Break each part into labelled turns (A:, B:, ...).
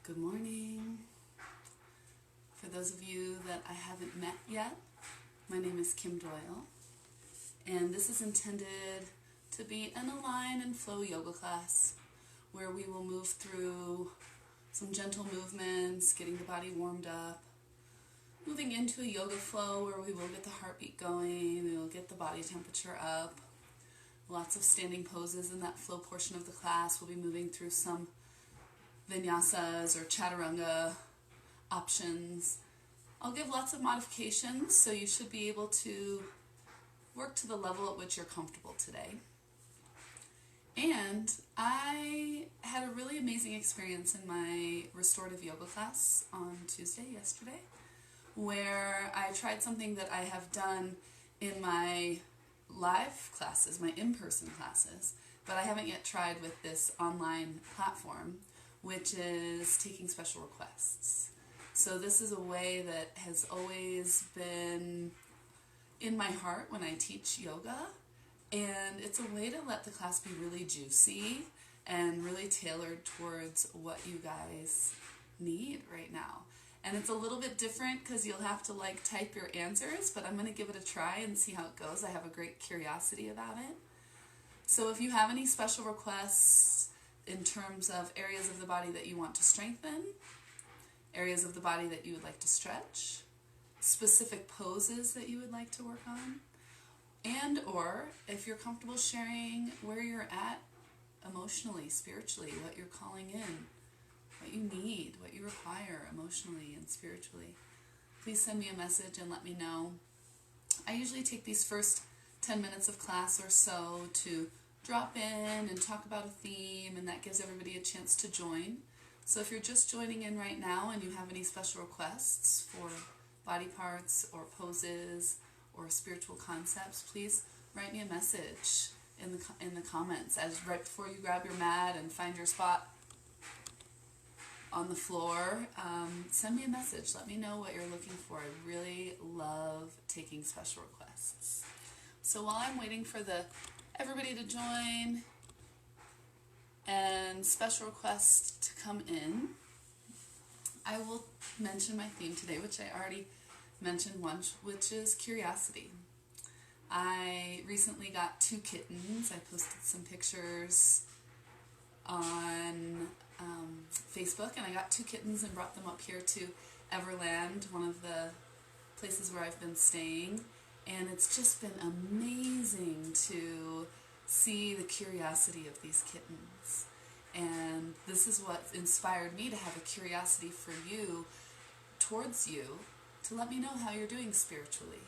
A: Good morning. For those of you that I haven't met yet, my name is Kim Doyle, and this is intended to be an align and flow yoga class where we will move through some gentle movements, getting the body warmed up, moving into a yoga flow where we will get the heartbeat going, we will get the body temperature up, lots of standing poses in that flow portion of the class. We'll be moving through some vinyasas or chaturanga options. I'll give lots of modifications, so you should be able to work to the level at which you're comfortable today. And I had a really amazing experience in my restorative yoga class on Tuesday, yesterday, where I tried something that I have done in my live classes, my in-person classes, but I haven't yet tried with this online platform, which is taking special requests. So this is a way that has always been in my heart when I teach yoga, and it's a way to let the class be really juicy and really tailored towards what you guys need right now. And it's a little bit different because you'll have to type your answers, but I'm going to give it a try and see how it goes. I have a great curiosity about it. So if you have any special requests in terms of areas of the body that you want to strengthen, areas of the body that you would like to stretch, specific poses that you would like to work on, and or if you're comfortable sharing where you're at emotionally, spiritually, what you're calling in, what you need, what you require emotionally and spiritually, please send me a message and let me know. I usually take these first 10 minutes of class or so to drop in and talk about a theme, and that gives everybody a chance to join. So if you're just joining in right now and you have any special requests for body parts or poses or spiritual concepts, please write me a message in the comments right before you grab your mat and find your spot on the floor. Send me a message. Let me know what you're looking for. I really love taking special requests. So while I'm waiting for everybody to join and special requests to come in, I will mention my theme today, which I already mentioned once, which is curiosity. I recently got 2 kittens. I posted some pictures on Facebook, and I got 2 kittens and brought them up here to Everland, one of the places where I've been staying. And it's just been amazing to see the curiosity of these kittens. And this is what inspired me to have a curiosity for you, towards you, to let me know how you're doing spiritually,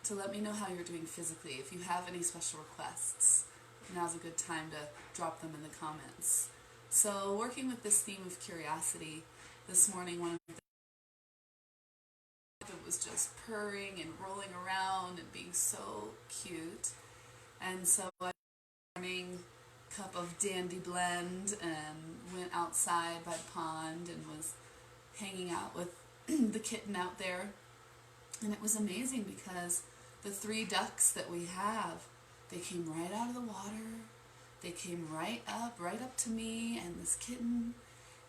A: to let me know how you're doing physically. If you have any special requests, now's a good time to drop them in the comments. So working with this theme of curiosity, this morning one of it was just purring and rolling around and being so cute. And so I had a morning cup of dandy blend and went outside by the pond and was hanging out with the kitten out there. And it was amazing because the 3 ducks that we have, they came right out of the water. They came right up to me and this kitten.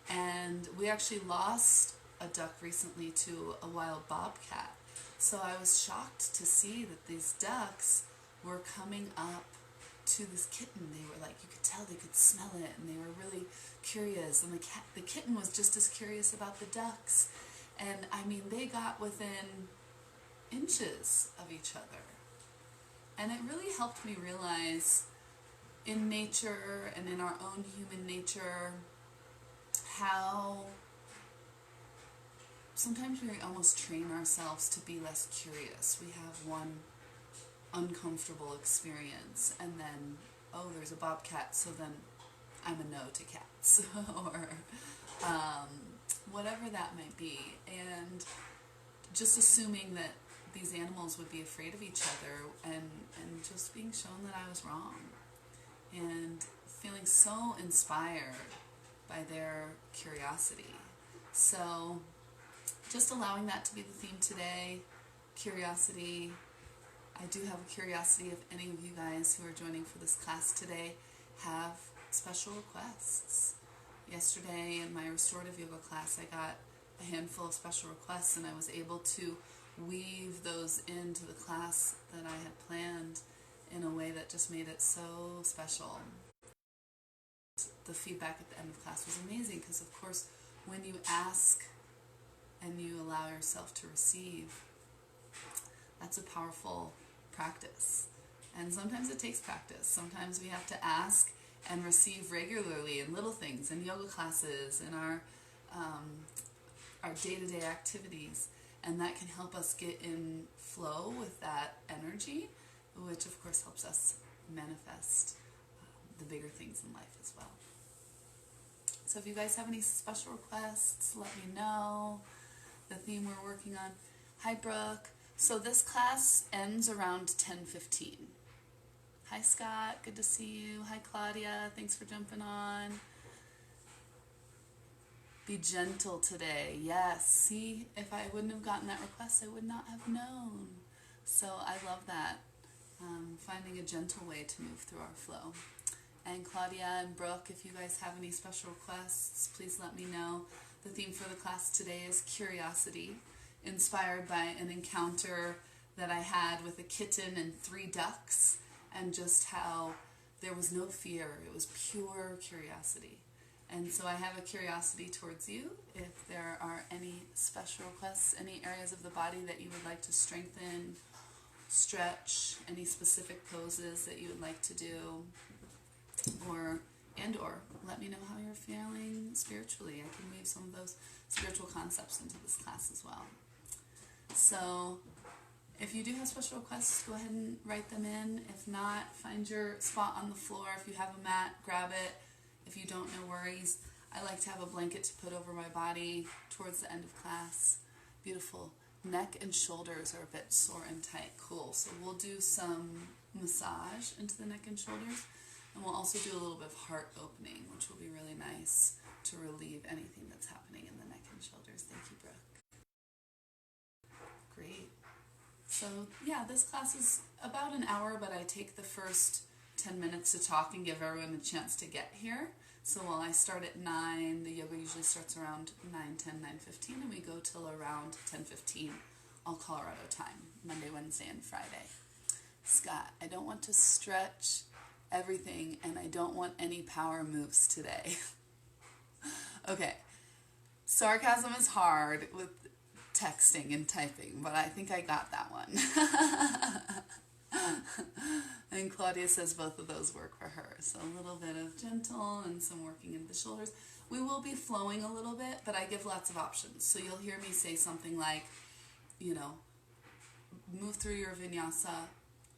A: And we actually lost a duck recently to a wild bobcat. So I was shocked to see that these ducks were coming up to this kitten. They were you could tell they could smell it, and they were really curious. And the kitten was just as curious about the ducks. And I mean, they got within inches of each other. And it really helped me realize in nature and in our own human nature how sometimes we almost train ourselves to be less curious. We have one uncomfortable experience, and then, oh, there's a bobcat, so then I'm a no to cats, or whatever that might be. And just assuming that these animals would be afraid of each other, and just being shown that I was wrong, and feeling so inspired by their curiosity. So just allowing that to be the theme today, curiosity. I do have a curiosity if any of you guys who are joining for this class today have special requests. Yesterday in my restorative yoga class, I got a handful of special requests, and I was able to weave those into the class that I had planned in a way that just made it so special. The feedback at the end of class was amazing because, of course, when you ask and you allow yourself to receive, that's a powerful practice. And sometimes it takes practice. Sometimes we have to ask and receive regularly in little things, in yoga classes, in our day-to-day activities, and that can help us get in flow with that energy, which of course helps us manifest the bigger things in life as well. So if you guys have any special requests, let me know. The theme we're working on. Hi Brooke. So this class ends around 10:15. Hi Scott, good to see you. Hi Claudia, thanks for jumping on. Be gentle today. Yes, see, if I wouldn't have gotten that request, I would not have known. So I love that. Finding a gentle way to move through our flow. And Claudia and Brooke, if you guys have any special requests, please let me know. The theme for the class today is curiosity, inspired by an encounter that I had with a kitten and 3 ducks, and just how there was no fear, it was pure curiosity. And so I have a curiosity towards you. If there are any special requests, any areas of the body that you would like to strengthen, stretch, any specific poses that you would like to do, or let me know how you're feeling spiritually. I can weave some of those spiritual concepts into this class as well. So if you do have special requests, go ahead and write them in. If not, find your spot on the floor. If you have a mat, grab it. If you don't, no worries. I like to have a blanket to put over my body towards the end of class. Beautiful. Neck and shoulders are a bit sore and tight. Cool. So we'll do some massage into the neck and shoulders. And we'll also do a little bit of heart opening, which will be really nice to relieve anything that's happening in the neck and shoulders. Thank you, Brooke. Great. So yeah, this class is about an hour, but I take the first 10 minutes to talk and give everyone a chance to get here. So while I start at 9, the yoga usually starts around 9:10, 9:15, and we go till around 10:15, all Colorado time, Monday, Wednesday, and Friday. Scott, I don't want to stretch everything, and I don't want any power moves today. Okay, sarcasm is hard with texting and typing, but I think I got that one. And Claudia says both of those work for her. So a little bit of gentle and some working into the shoulders. We will be flowing a little bit, but I give lots of options. So you'll hear me say something like, move through your vinyasa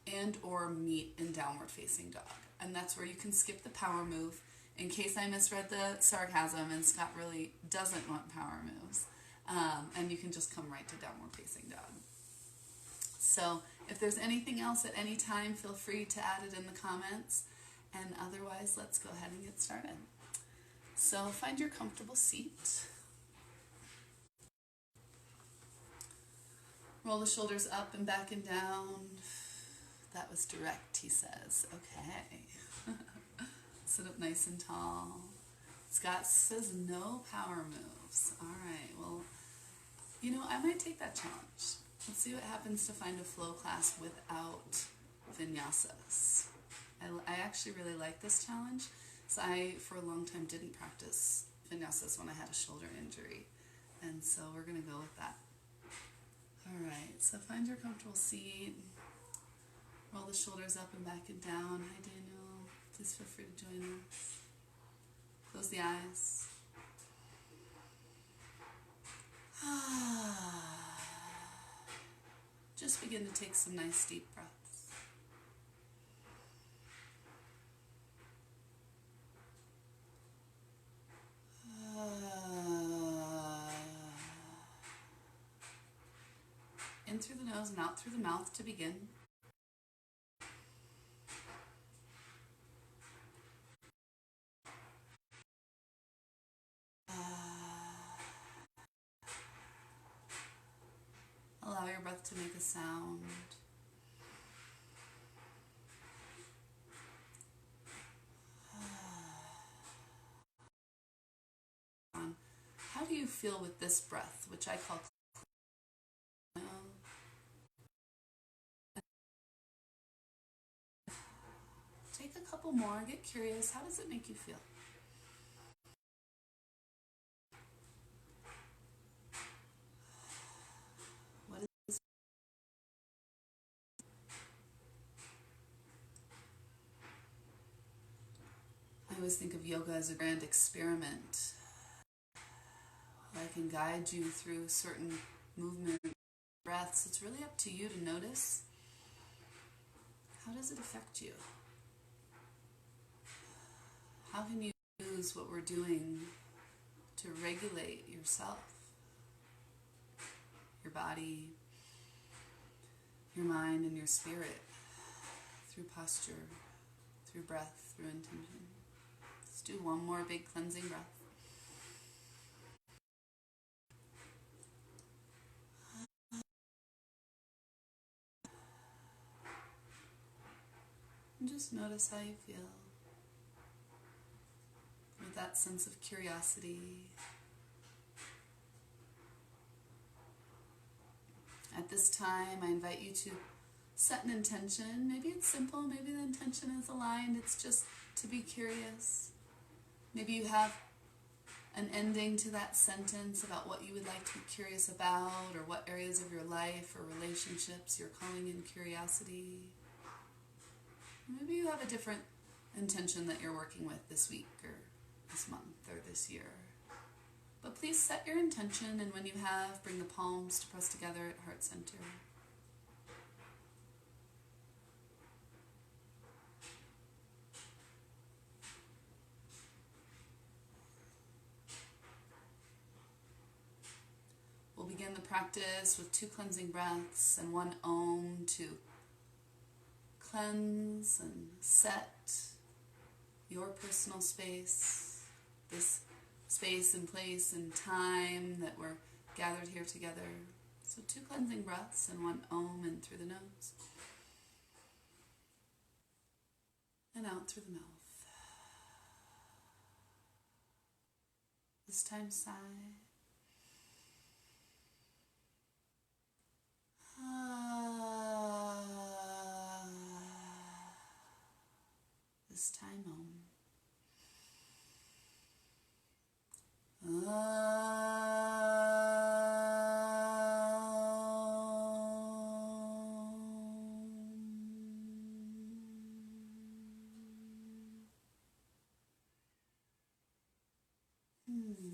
A: and or meet in downward facing dog. And that's where you can skip the power move in case I misread the sarcasm and Scott really doesn't want power moves. And you can just come right to downward facing dog. So if there's anything else at any time, feel free to add it in the comments. And otherwise, let's go ahead and get started. So find your comfortable seat. Roll the shoulders up and back and down. That was direct, he says. Okay. Sit up nice and tall. Scott says no power moves. All right, well, I might take that challenge. Let's see what happens to find a flow class without vinyasas. I actually really like this challenge. So I, for a long time, didn't practice vinyasas when I had a shoulder injury. And so we're going to go with that. All right, so find your comfortable seat. Roll the shoulders up and back and down. Hi, Daniel. Please feel free to join us. Close the eyes. Just begin to take some nice deep breaths. In through the nose and out through the mouth to begin. Allow your breath to make a sound. you feel with this breath, which I call take a couple more, get curious. How does it make you feel? What is I always think of yoga as a grand experiment. I can guide you through certain movement breaths. It's really up to you to notice. How does it affect you? How can you use what we're doing to regulate yourself, your body, your mind, and your spirit through posture, through breath, through intention? Let's do one more big cleansing breath. And just notice how you feel with that sense of curiosity. At this time, I invite you to set an intention. Maybe it's simple, maybe the intention is aligned. It's just to be curious. Maybe you have an ending to that sentence about what you would like to be curious about, or what areas of your life or relationships you're calling in curiosity. Maybe you have a different intention that you're working with this week or this month or this year. But please set your intention, and when you have, bring the palms to press together at heart center. We'll begin the practice with 2 cleansing breaths and 1 Om to cleanse and set your personal space, this space and place and time that we're gathered here together. So 2 cleansing breaths and 1 Om in through the nose and out through the mouth. This time sigh. This time Om.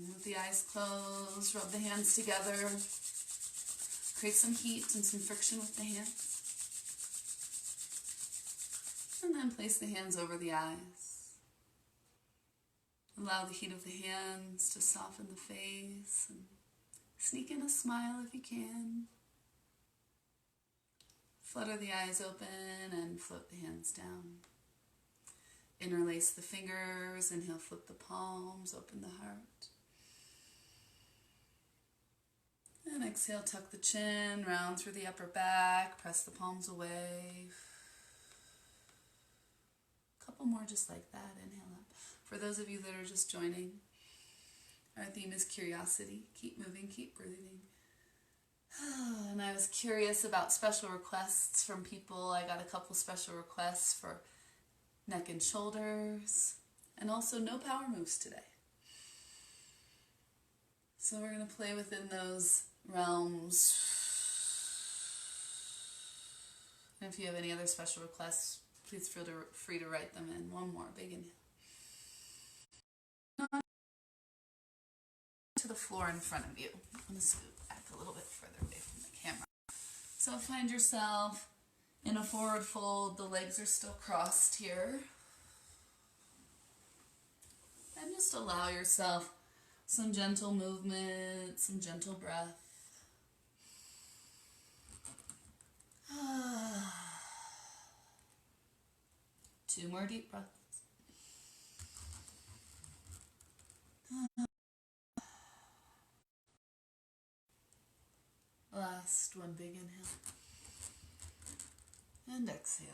A: With the eyes closed, rub the hands together. Create some heat and some friction with the hands. And then place the hands over the eyes. Allow the heat of the hands to soften the face and sneak in a smile if you can. Flutter the eyes open and float the hands down. Interlace the fingers, inhale, flip the palms, open the heart. And exhale, tuck the chin, round through the upper back, press the palms away. A couple more just like that, inhale up. For those of you that are just joining, our theme is curiosity. Keep moving, keep breathing. And I was curious about special requests from people. I got a couple special requests for neck and shoulders, and also no power moves today. So we're going to play within those realms. And if you have any other special requests, please feel free to write them in. One more, big inhale. To the floor in front of you. I'm going to scoot back a little bit further away from the camera. So find yourself in a forward fold. The legs are still crossed here. And just allow yourself some gentle movement, some gentle breath. Two more deep breaths. Last one, big inhale. And exhale.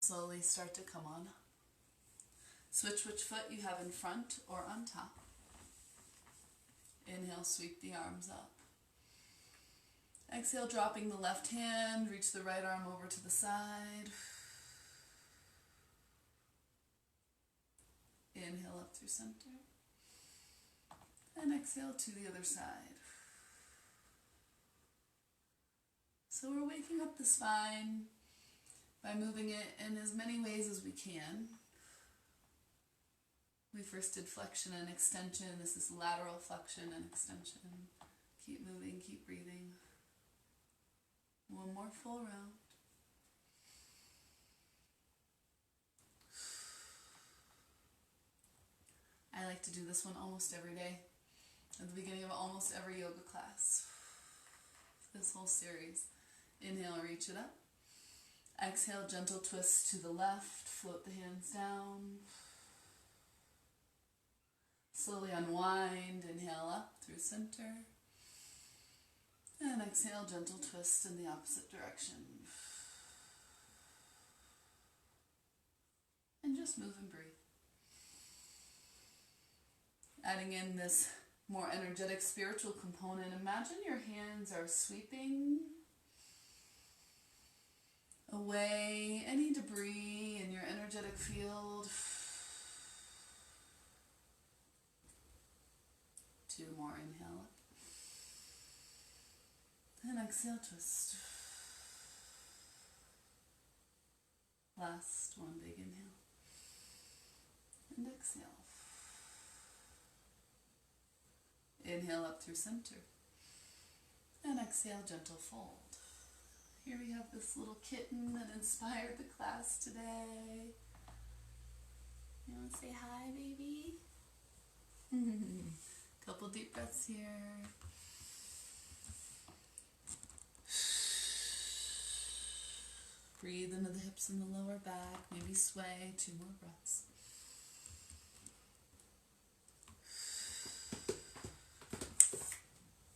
A: Slowly start to come on. Switch which foot you have in front or on top. Inhale, sweep the arms up. Exhale, dropping the left hand, reach the right arm over to the side. Inhale up through center. And exhale to the other side. So we're waking up the spine by moving it in as many ways as we can. We first did flexion and extension. This is lateral flexion and extension. Keep moving, keep breathing. One more full round. I like to do this one almost every day, at the beginning of almost every yoga class. This whole series. Inhale, reach it up. Exhale, gentle twist to the left. Float the hands down. Slowly unwind. Inhale up through center. And exhale, gentle twist in the opposite direction. And just move and breathe. Adding in this more energetic spiritual component, imagine your hands are sweeping away any debris in your energetic field. 2 more, inhale up. And exhale, twist. Last one, big inhale. And exhale. Inhale up through center. And exhale, gentle fold. Here we have this little kitten that inspired the class today. You want to say hi, baby? Couple deep breaths here. Breathe into the hips and the lower back. Maybe sway. 2 more breaths.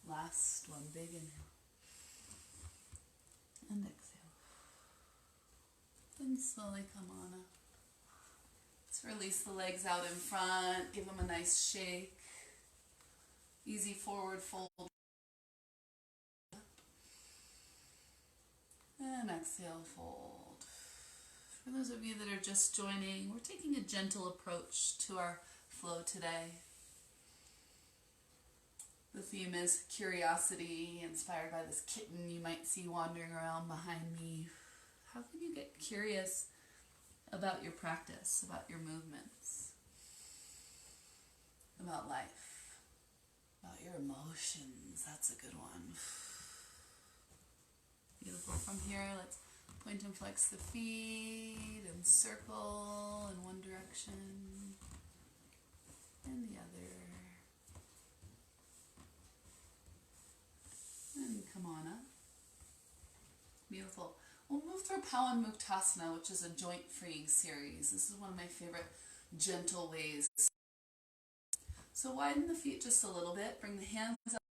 A: Last one, big inhale. And exhale. Then slowly come on up. Let's release the legs out in front. Give them a nice shake. Easy forward fold. And exhale, fold. For those of you that are just joining, we're taking a gentle approach to our flow today. The theme is curiosity, inspired by this kitten you might see wandering around behind me. How can you get curious about your practice, about your movements, about life, about your emotions? That's a good one. Beautiful. From here, let's point and flex the feet and circle in one direction and the other. And come on up. Beautiful. We'll move through Pawan Muktasana, which is a joint freeing series. This is one of my favorite gentle ways. So widen the feet just a little bit. Bring the hands up.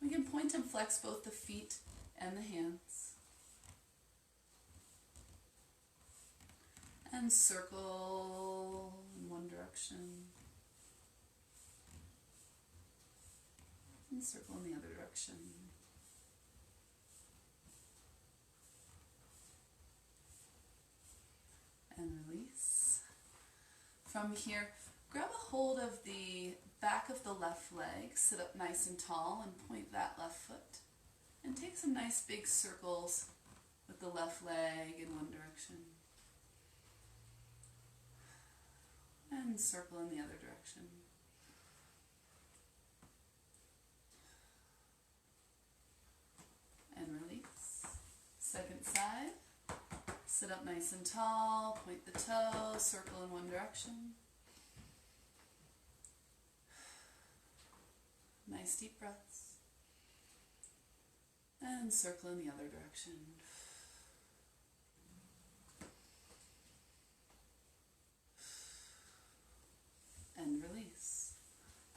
A: We can point and flex both the feet and the hands. And circle in one direction. And circle in the other direction. And release. From here, grab a hold of the back of the left leg, sit up nice and tall and point that left foot. And take some nice big circles with the left leg in one direction. And circle in the other direction. And release. Second side. Sit up nice and tall, point the toe, circle in one direction. Nice deep breaths. And circle in the other direction. And release.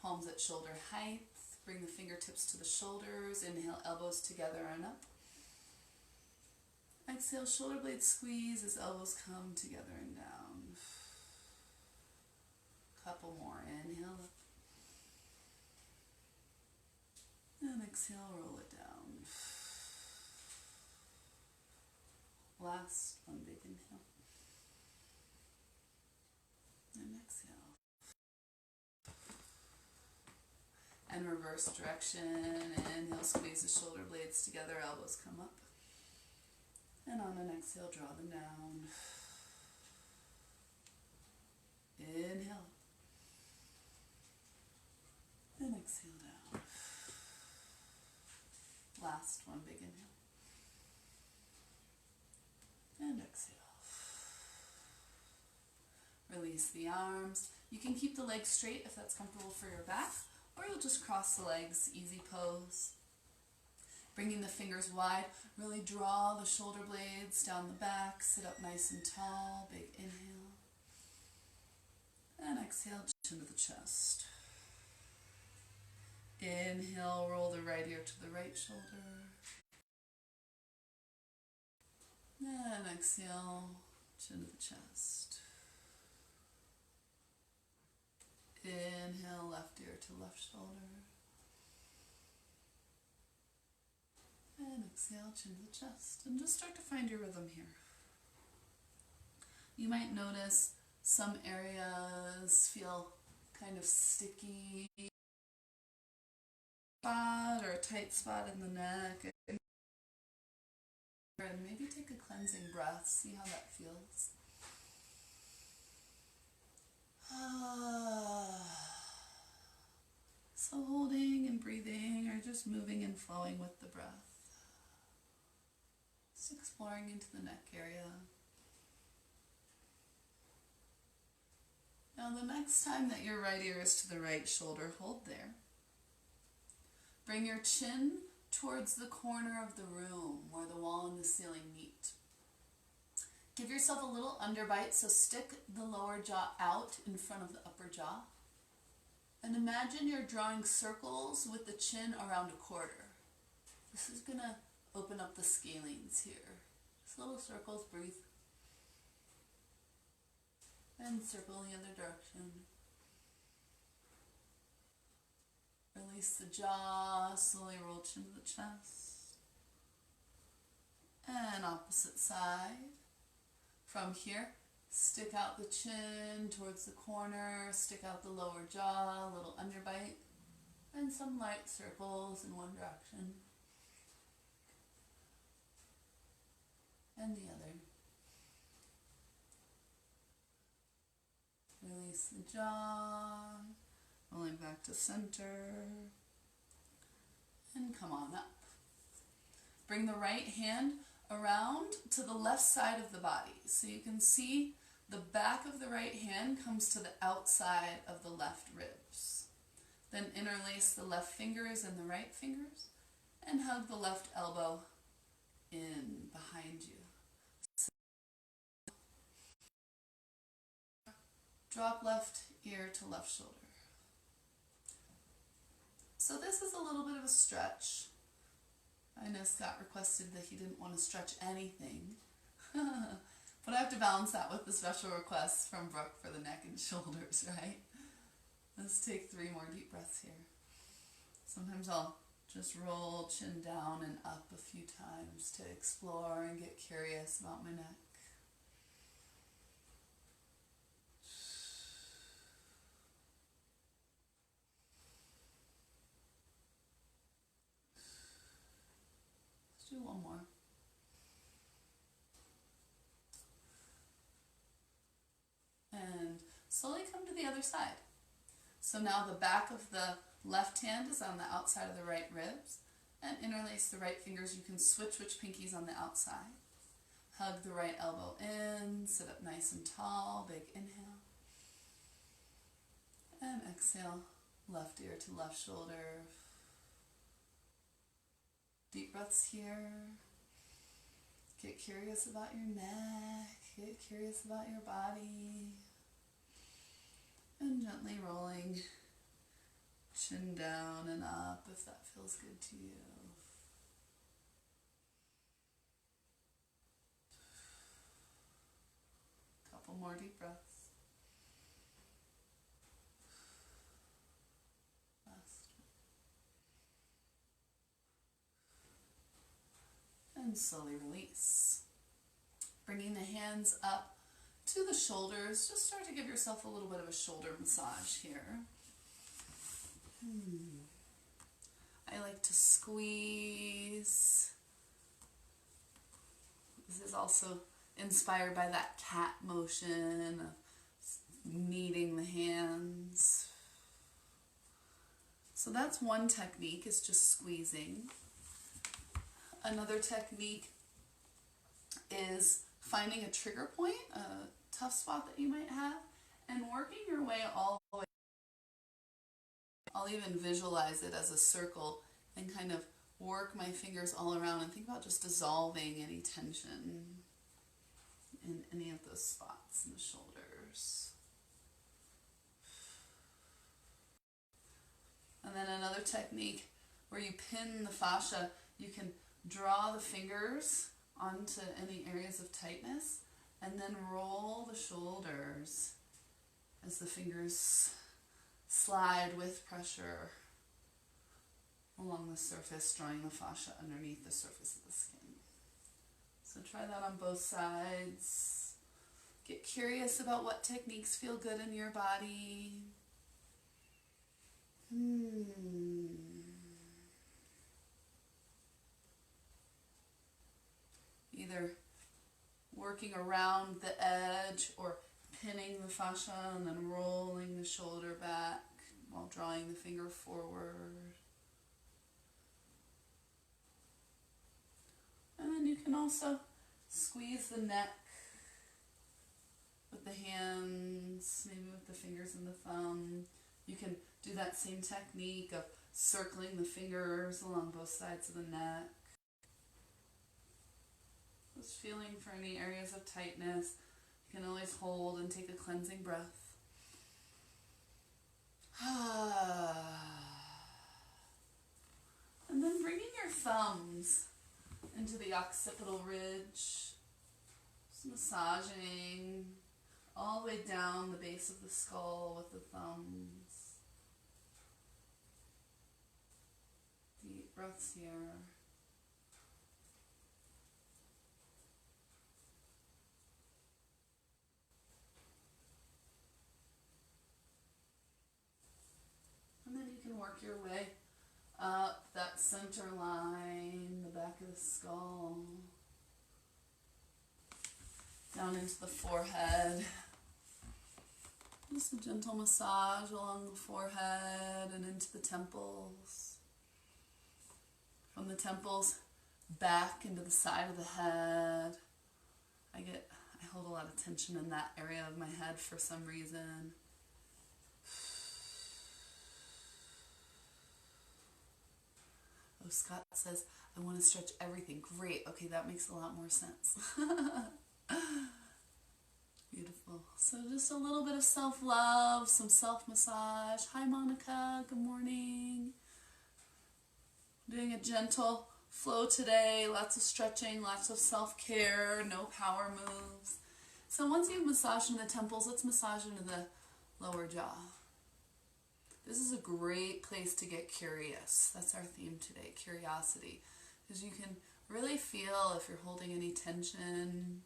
A: Palms at shoulder height. Bring the fingertips to the shoulders. Inhale, elbows together and up. Exhale, shoulder blades squeeze as elbows come together and down. Couple more. Inhale up. And exhale, roll it down. Last one, big inhale. And exhale. And reverse direction. Inhale, squeeze the shoulder blades together, elbows come up. And on an exhale, draw them down. Inhale. And exhale down. Last one, big inhale. And exhale. Release the arms. You can keep the legs straight if that's comfortable for your back, or you'll just cross the legs, easy pose. Bringing the fingers wide, really draw the shoulder blades down the back, sit up nice and tall, big inhale. And exhale, chin to the chest. Inhale, roll the right ear to the right shoulder. And exhale, chin to the chest. Inhale, left ear to left shoulder. And exhale, chin to the chest. And just start to find your rhythm here. You might notice some areas feel kind of sticky, spot or a tight spot in the neck. And maybe take a cleansing breath, see how that feels. So holding and breathing, or just moving and flowing with the breath. Just exploring into the neck area. Now the next time that your right ear is to the right shoulder, hold there. Bring your chin towards the corner of the room where the wall and the ceiling meet. Give yourself a little underbite, so stick the lower jaw out in front of the upper jaw. And imagine you're drawing circles with the chin around a quarter. This is going to open up the scalenes here. Just little circles, breathe. And circle the other direction. Release the jaw, slowly roll chin to the chest. And opposite side. From here, stick out the chin towards the corner, stick out the lower jaw, a little underbite, and some light circles in one direction. And the other. Release the jaw, rolling back to center, and come on up. Bring the right hand around to the left side of the body. So you can see the back of the right hand comes to the outside of the left ribs. Then interlace the left fingers and the right fingers, and hug the left elbow in behind you. Drop left ear to left shoulder. So this is a little bit of a stretch. I know Scott requested that he didn't want to stretch anything. But I have to balance that with the special requests from Brooke for the neck and shoulders, right? Let's take 3 more deep breaths here. Sometimes I'll just roll chin down and up a few times to explore and get curious about my neck. Let's do one more. And slowly come to the other side. So now the back of the left hand is on the outside of the right ribs, and interlace the right fingers. You can switch which pinky's on the outside. Hug the right elbow in, sit up nice and tall, big inhale. And exhale, left ear to left shoulder. Deep breaths here. Get curious about your neck, get curious about your body. And gently rolling chin down and up if that feels good to you. Couple more deep breaths. and slowly release. Bringing the hands up to the shoulders. Just start to give yourself a little bit of a shoulder massage here. I like to squeeze. This is also inspired by that cat motion of kneading the hands. So that's one technique, is just squeezing. Another technique is finding a trigger point, a tough spot that you might have, and working your way all the way. I'll even visualize it as a circle and kind of work my fingers all around and think about just dissolving any tension in any of those spots in the shoulders. And then another technique where you pin the fascia, you can draw the fingers onto any areas of tightness and then roll the shoulders as the fingers slide with pressure along the surface, drawing the fascia underneath the surface of the skin. So try that on both sides. Get curious about what techniques feel good in your body. Either working around the edge or pinning the fascia and then rolling the shoulder back while drawing the finger forward. And then you can also squeeze the neck with the hands, maybe with the fingers and the thumb. You can do that same technique of circling the fingers along both sides of the neck. Just feeling for any areas of tightness. You can always hold and take a cleansing breath. And then bringing your thumbs into the occipital ridge. Just massaging all the way down the base of the skull with the thumbs. Deep breaths here. And then you can work your way up that center line, the back of the skull, down into the forehead. Just a gentle massage along the forehead and into the temples. From the temples back into the side of the head. I hold a lot of tension in that area of my head for some reason. Oh, Scott says, I want to stretch everything. Great. Okay, that makes a lot more sense. Beautiful. So just a little bit of self-love, some self-massage. Hi, Monica. Good morning. Doing a gentle flow today. Lots of stretching, lots of self-care, no power moves. So once you've massaged into the temples, let's massage into the lower jaw. This is a great place to get curious. That's our theme today, curiosity. Because you can really feel if you're holding any tension.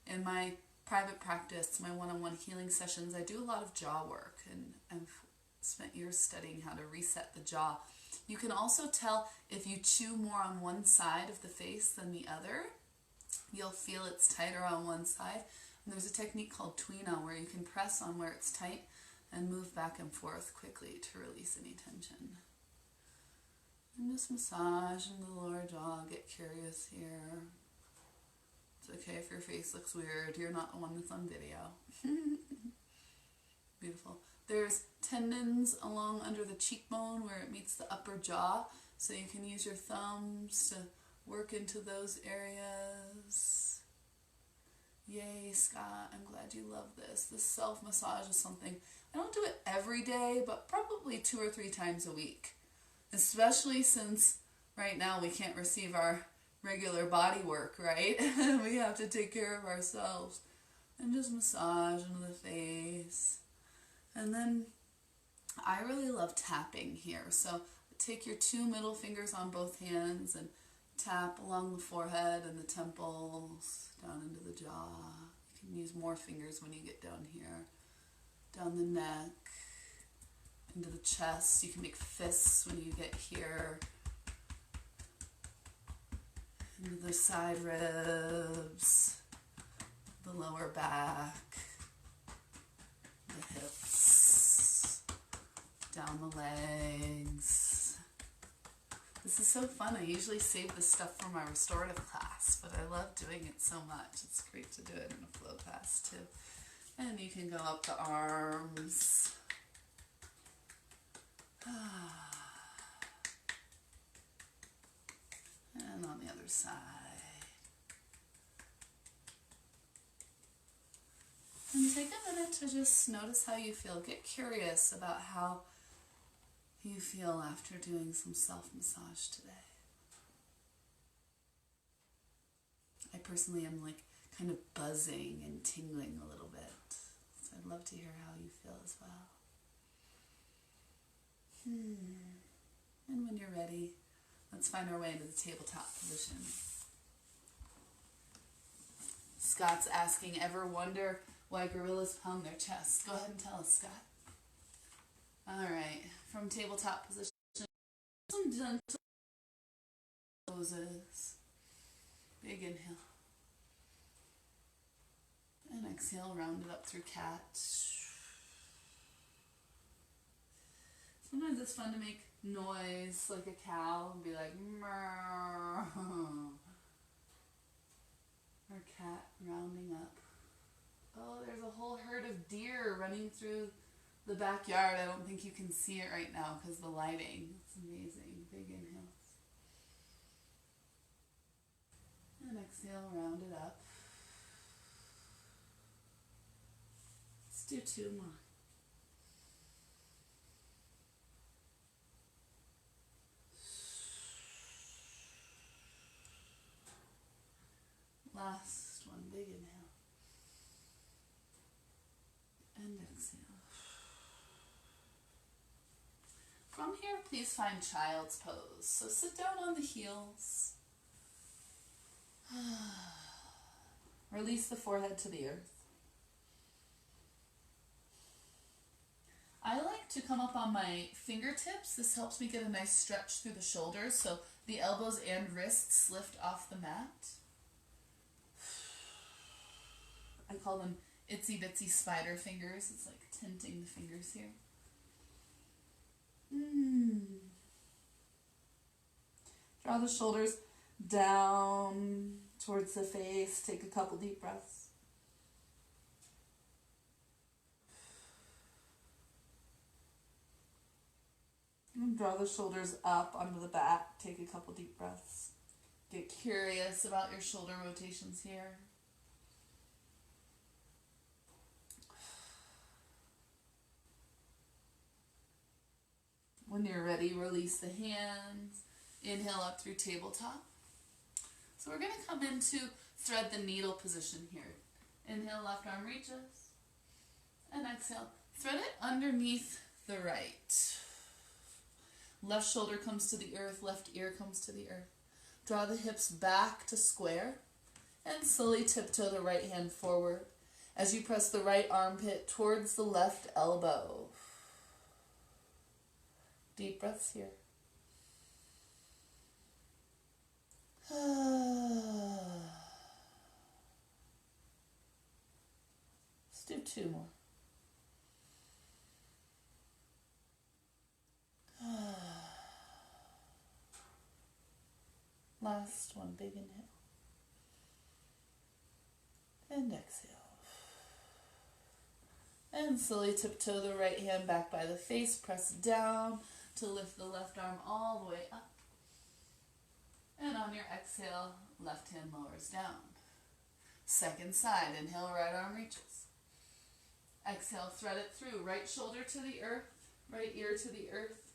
A: In my private practice, my one-on-one healing sessions, I do a lot of jaw work, and I've spent years studying how to reset the jaw. You can also tell if you chew more on one side of the face than the other. You'll feel it's tighter on one side. And there's a technique called Tweenaw where you can press on where it's tight and move back and forth quickly to release any tension. And just massage in the lower jaw, get curious here. It's okay if your face looks weird, you're not the one that's on video. Beautiful. There's tendons along under the cheekbone where it meets the upper jaw, so you can use your thumbs to work into those areas. Yay, Scott, I'm glad you love this. This self-massage is something, I don't do it every day, but probably 2 or 3 times a week. Especially since right now we can't receive our regular body work, right? We have to take care of ourselves. And just massage into the face. And then I really love tapping here. So take your 2 middle fingers on both hands and Tap along the forehead and the temples, down into the jaw. You can use more fingers when you get down here. Down the neck, into the chest. You can make fists when you get here. Into the side ribs, the lower back, the hips, down the legs. This is so fun. I usually save this stuff for my restorative class, but I love doing it so much. It's great to do it in a flow class too. And you can go up the arms. And on the other side. And take a minute to just notice how you feel. Get curious about how you feel after doing some self-massage today. I personally am like kind of buzzing and tingling a little bit. So I'd love to hear how you feel as well. And when you're ready, let's find our way into the tabletop position. Scott's asking, ever wonder why gorillas pound their chests? Go ahead and tell us, Scott. Alright, from tabletop position, some gentle poses. Big inhale. And exhale, round it up through cat. Sometimes it's fun to make noise like a cow and be like, "Meow." Or cat rounding up. Oh, there's a whole herd of deer running through the backyard. I don't think you can see it right now because of the lighting. It's amazing. Big inhales. And exhale, round it up. Let's do 2 more. Last one, big inhale. And exhale. From here, please find child's pose. So sit down on the heels. Release the forehead to the earth. I like to come up on my fingertips. This helps me get a nice stretch through the shoulders so the elbows and wrists lift off the mat. I call them itsy bitsy spider fingers. It's like tinting the fingers here. Draw the shoulders down towards the face. Take a couple deep breaths. And draw the shoulders up onto the back. Take a couple deep breaths. Get curious about your shoulder rotations here. When you're ready, release the hands. Inhale up through tabletop. So we're going to come into thread the needle position here. Inhale, left arm reaches. And exhale, thread it underneath the right. Left shoulder comes to the earth, left ear comes to the earth. Draw the hips back to square and slowly tiptoe the right hand forward as you press the right armpit towards the left elbow. Deep breaths here. Let's do 2 more. Last one, big inhale. And exhale. And slowly tiptoe the right hand back by the face. Press down to lift the left arm all the way up. And on your exhale, left hand lowers down. Second side, inhale, right arm reaches. Exhale, thread it through. Right shoulder to the earth, right ear to the earth.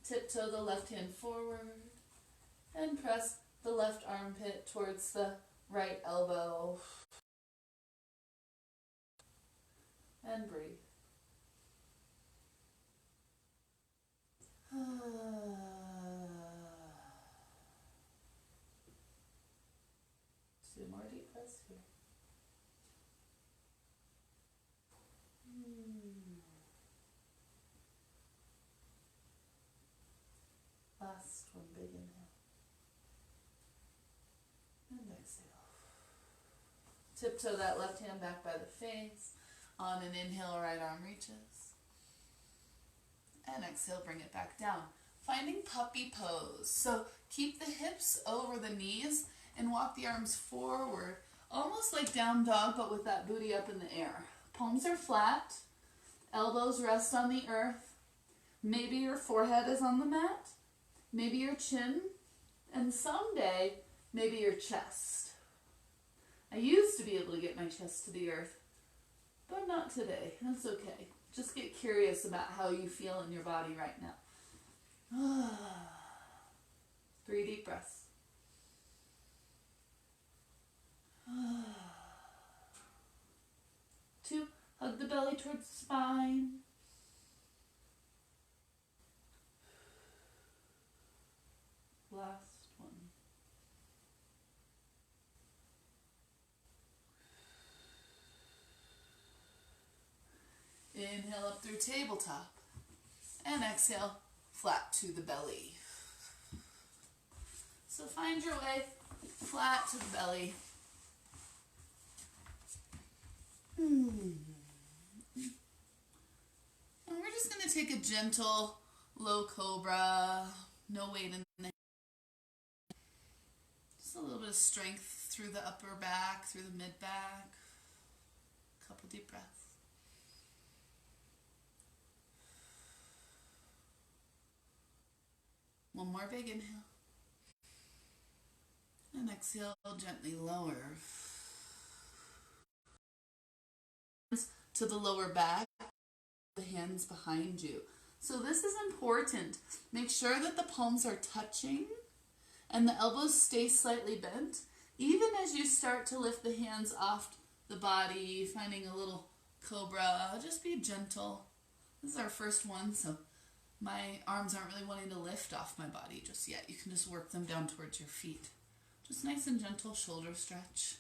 A: Tiptoe the left hand forward. And press the left armpit towards the right elbow. And breathe. One big inhale. And exhale. Tiptoe that left hand back by the face. On an inhale, right arm reaches. And exhale, bring it back down. Finding puppy pose. So keep the hips over the knees and walk the arms forward, almost like down dog, but with that booty up in the air. Palms are flat, elbows rest on the earth. Maybe your forehead is on the mat, maybe your chin, and someday, maybe your chest. I used to be able to get my chest to the earth, but not today. That's okay. Just get curious about how you feel in your body right now. 3 deep breaths. 2, hug the belly towards the spine. Last one. Inhale up through tabletop. And exhale, flat to the belly. So find your way flat to the belly. And we're just going to take a gentle low cobra, no weight in the head. Just a little bit of strength through the upper back, through the mid back. Couple deep breaths. One more big inhale. And exhale, gently lower. To the lower back, the hands behind you. So this is important. Make sure that the palms are touching and the elbows stay slightly bent. Even as you start to lift the hands off the body, finding a little cobra, just be gentle. This is our first one, so my arms aren't really wanting to lift off my body just yet. You can just work them down towards your feet. Just nice and gentle shoulder stretch.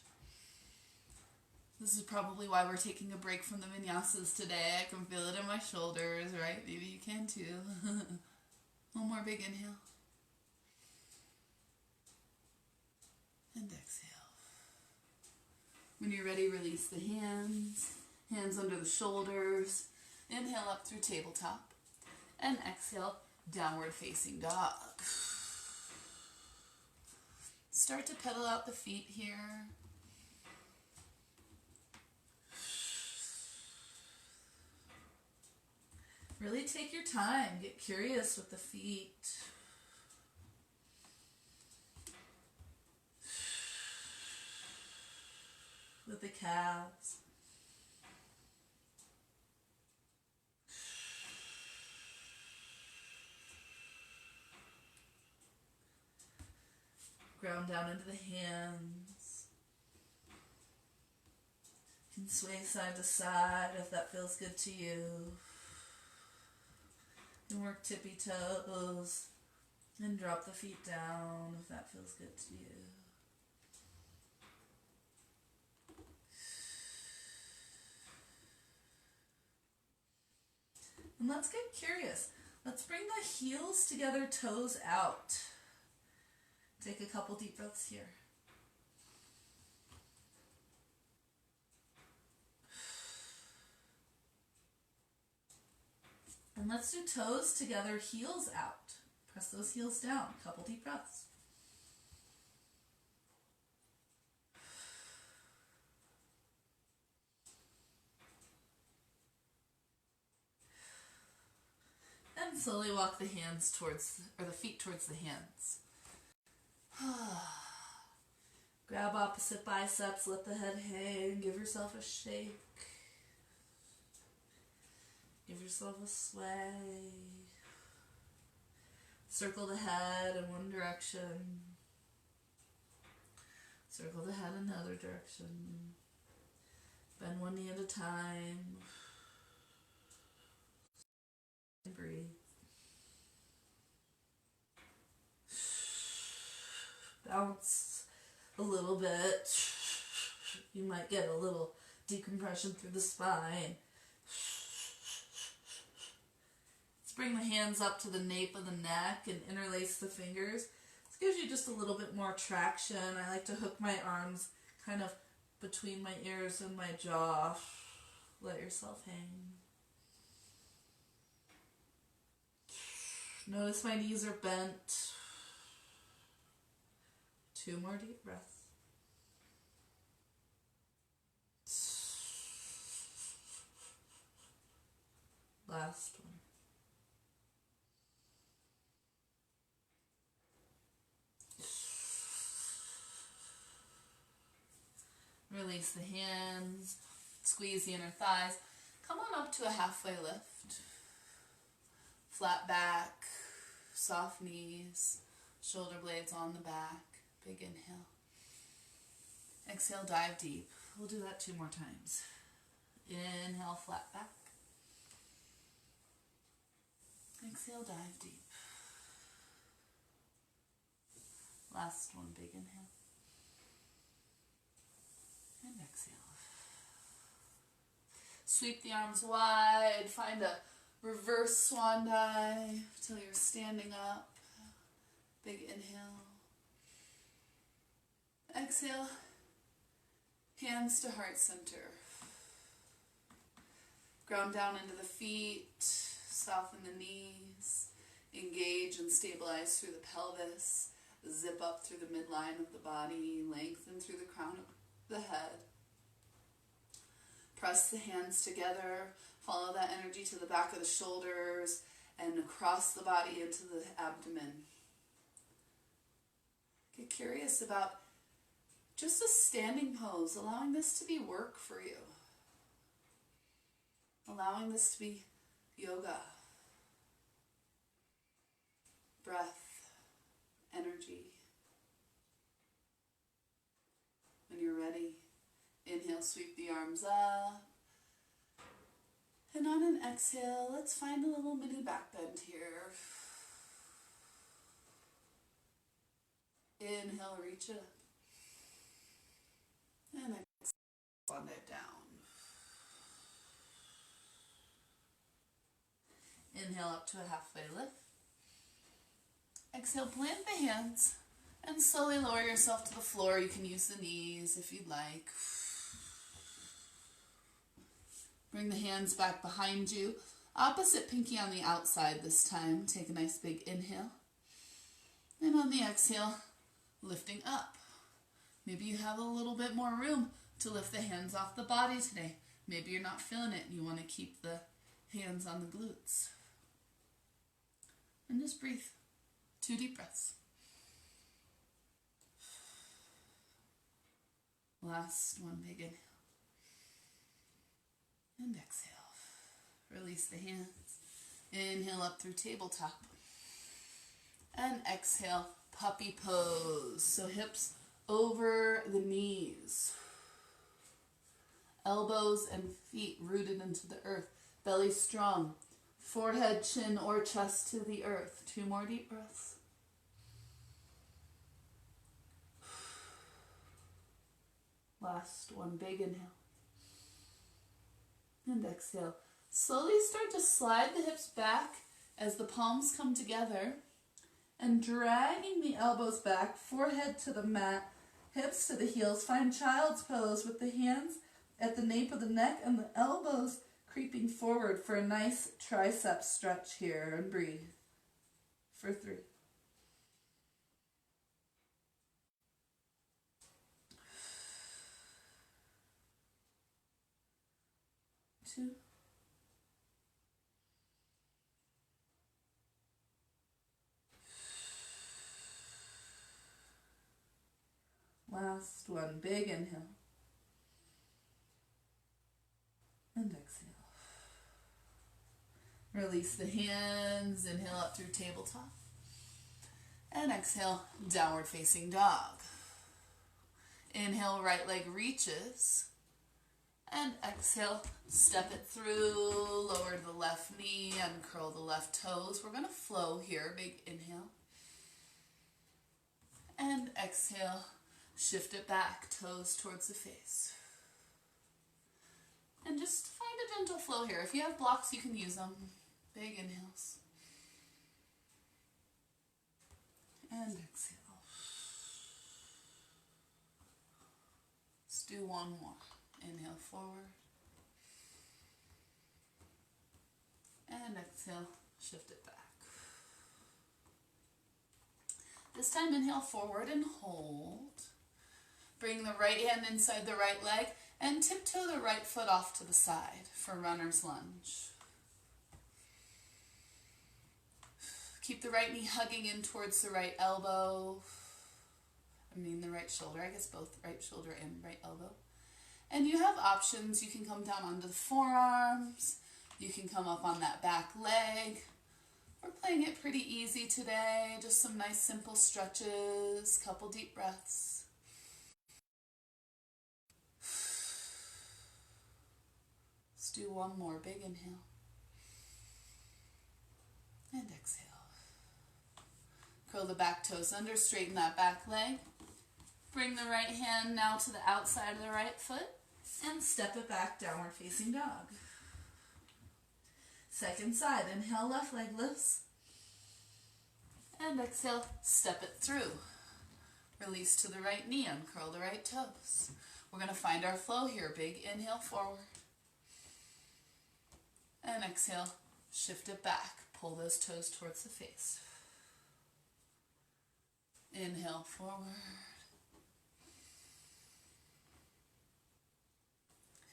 A: This is probably why we're taking a break from the vinyasas today. I can feel it in my shoulders, right? Maybe you can too. One more big inhale. And exhale. When you're ready, release the hands. Hands under the shoulders. Inhale up through tabletop. And exhale, downward facing dog. Start to pedal out the feet here. Really take your time. Get curious with the feet. With the calves. Ground down into the hands. You can sway side to side if that feels good to you. And work tippy toes and drop the feet down if that feels good to you. And let's get curious. Let's bring the heels together, toes out. Take a couple deep breaths here. And let's do toes together, heels out. Press those heels down. Couple deep breaths. And slowly walk the hands towards, or the feet towards the hands. Grab opposite biceps, let the head hang, give yourself a shake. Give yourself a sway. Circle the head in one direction. Circle the head another direction. Bend one knee at a time. And breathe. Bounce a little bit. You might get a little decompression through the spine. It's
B: Just bring the hands up to the nape of the neck and interlace the fingers. This gives you just a little bit more traction. I like to hook my arms kind of between my ears and my jaw. Let yourself hang. Notice my knees are bent. 2 more deep breaths. Last one. Release the hands. Squeeze the inner thighs. Come on up to a halfway lift. Flat back, soft knees, shoulder blades on the back. Big inhale. Exhale, dive deep. We'll do that 2 more times. Inhale, flat back. Exhale, dive deep. Last one, big inhale. And exhale. Sweep the arms wide. Find a reverse swan dive till you're standing up. Big inhale. Exhale. Hands to heart center. Ground down into the feet. Soften the knees. Engage and stabilize through the pelvis. Zip up through the midline of the body. Lengthen through the crown of the head. Press the hands together. Follow that energy to the back of the shoulders and across the body into the abdomen. Get curious about just a standing pose, allowing this to be work for you. Allowing this to be yoga. Breath, energy. When you're ready, inhale, sweep the arms up. And on an exhale, let's find a little mini back bend here. Inhale, reach it up. And exhale, swan dive down. Inhale up to a halfway lift. Exhale, plant the hands and slowly lower yourself to the floor. You can use the knees if you'd like. Bring the hands back behind you. Opposite pinky on the outside this time. Take a nice big inhale. And on the exhale, lifting up. Maybe you have a little bit more room to lift the hands off the body today. Maybe you're not feeling it and you want to keep the hands on the glutes. And just breathe. 2 deep breaths. Last one, big inhale. And exhale. Release the hands. Inhale up through tabletop. And exhale, puppy pose. So hips over the knees. Elbows and feet rooted into the earth. Belly strong. Forehead, chin, or chest to the earth. 2 more deep breaths. Last one, big inhale. And exhale. Slowly start to slide the hips back as the palms come together and dragging the elbows back, forehead to the mat, hips to the heels. Find child's pose with the hands at the nape of the neck and the elbows creeping forward for a nice tricep stretch here. And breathe for 3. 2. Last one, big inhale. And exhale. Release the hands, inhale up through tabletop. And exhale, downward facing dog. Inhale, right leg reaches. And exhale, step it through, lower the left knee, uncurl the left toes. We're going to flow here, big inhale. And exhale, shift it back, toes towards the face. And just find a gentle flow here. If you have blocks, you can use them. Big inhales. And exhale. Let's do one more. Inhale forward. And exhale, shift it back. This time inhale forward and hold. Bring the right hand inside the right leg and tiptoe the right foot off to the side for runner's lunge. Keep the right knee hugging in towards the right elbow. The right shoulder, I guess both right shoulder and right elbow. And you have options. You can come down onto the forearms. You can come up on that back leg. We're playing it pretty easy today. Just some nice simple stretches, couple deep breaths. Let's do one more. Big inhale. And exhale. Curl the back toes under, straighten that back leg. Bring the right hand now to the outside of the right foot and step it back, downward facing dog. Second side, inhale, left leg lifts. And exhale, step it through. Release to the right knee, uncurl the right toes. We're going to find our flow here. Big inhale forward. And exhale, shift it back. Pull those toes towards the face. Inhale forward.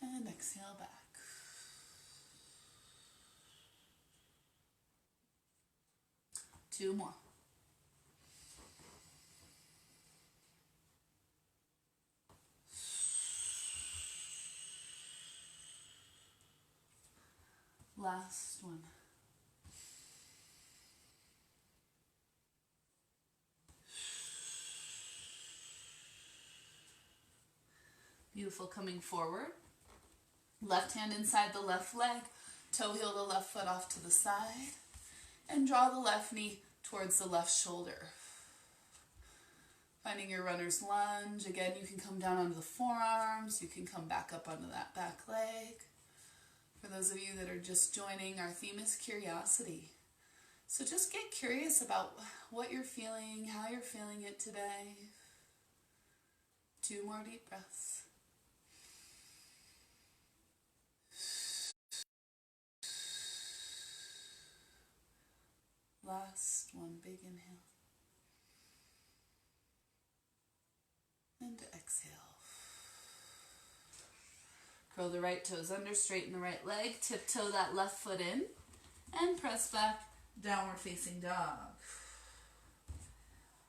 B: And exhale back. Two more. Last one. Beautiful, coming forward. Left hand inside the left leg, toe heel the left foot off to the side, and draw the left knee towards the left shoulder. Finding your runner's lunge. Again, you can come down onto the forearms, you can come back up onto that back leg. For those of you that are just joining, our theme is curiosity. So just get curious about what you're feeling, how you're feeling it today. Two more deep breaths. Last one, big inhale. And exhale. Curl the right toes under, straighten the right leg, tiptoe that left foot in, and press back, downward facing dog.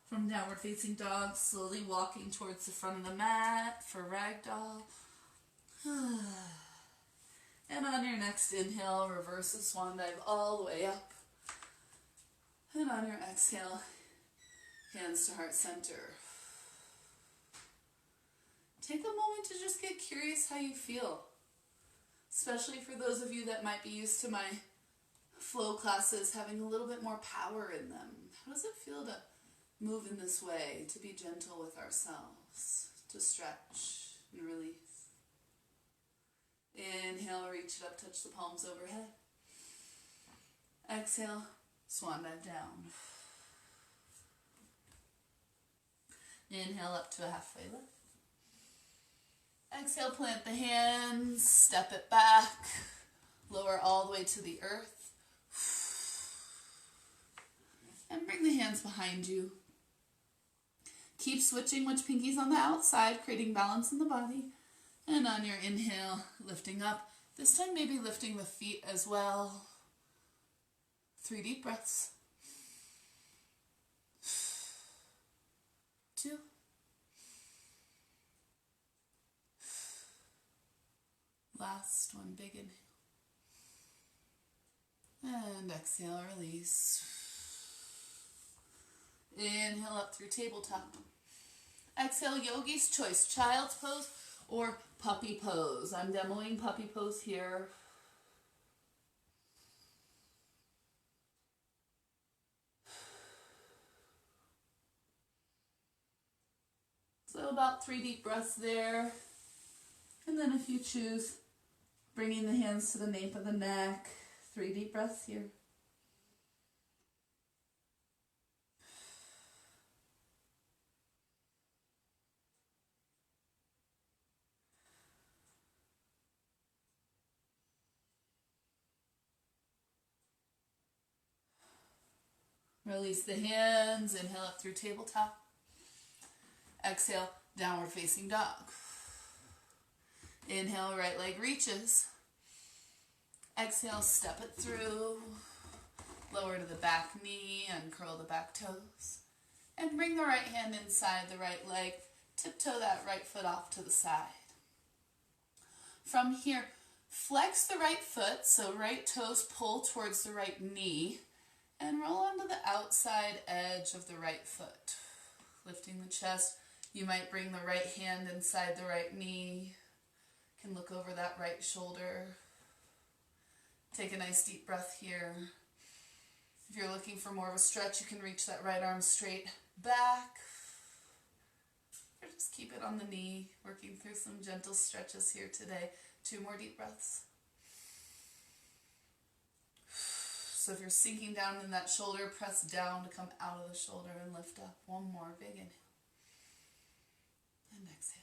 B: From downward facing dog, slowly walking towards the front of the mat for ragdoll. And on your next inhale, reverse the swan dive all the way up. And on your exhale, hands to heart center. Take a moment to just get curious how you feel. Especially for those of you that might be used to my flow classes having a little bit more power in them. How does it feel to move in this way, to be gentle with ourselves, to stretch and release? Inhale, reach it up, touch the palms overhead. Exhale, swan dive down. Inhale up to a halfway lift. Exhale, plant the hands, step it back, lower all the way to the earth. And bring the hands behind you. Keep switching which pinky's on the outside, creating balance in the body. And on your inhale, lifting up. This time maybe lifting the feet as well. 3 deep breaths. 2. Last one, big inhale. And exhale, release. Inhale up through tabletop. Exhale, yogi's choice, child's pose or puppy pose. I'm demoing puppy pose here. So about 3 deep breaths there. And then if you choose, bringing the hands to the nape of the neck. 3 deep breaths here.
A: Release the hands, inhale up through tabletop. Exhale, downward facing dog. Inhale, right leg reaches. Exhale, step it through. Lower to the back knee, uncurl the back toes. And bring the right hand inside the right leg. Tiptoe that right foot off to the side. From here, flex the right foot, so right toes pull towards the right knee. And roll onto the outside edge of the right foot. Lifting the chest, you might bring the right hand inside the right knee. You can look over that right shoulder. Take a nice deep breath here. If you're looking for more of a stretch, you can reach that right arm straight back. Or just keep it on the knee, working through some gentle stretches here today. 2 more deep breaths. So if you're sinking down in that shoulder, press down to come out of the shoulder and lift up. 1 more big inhale. And exhale.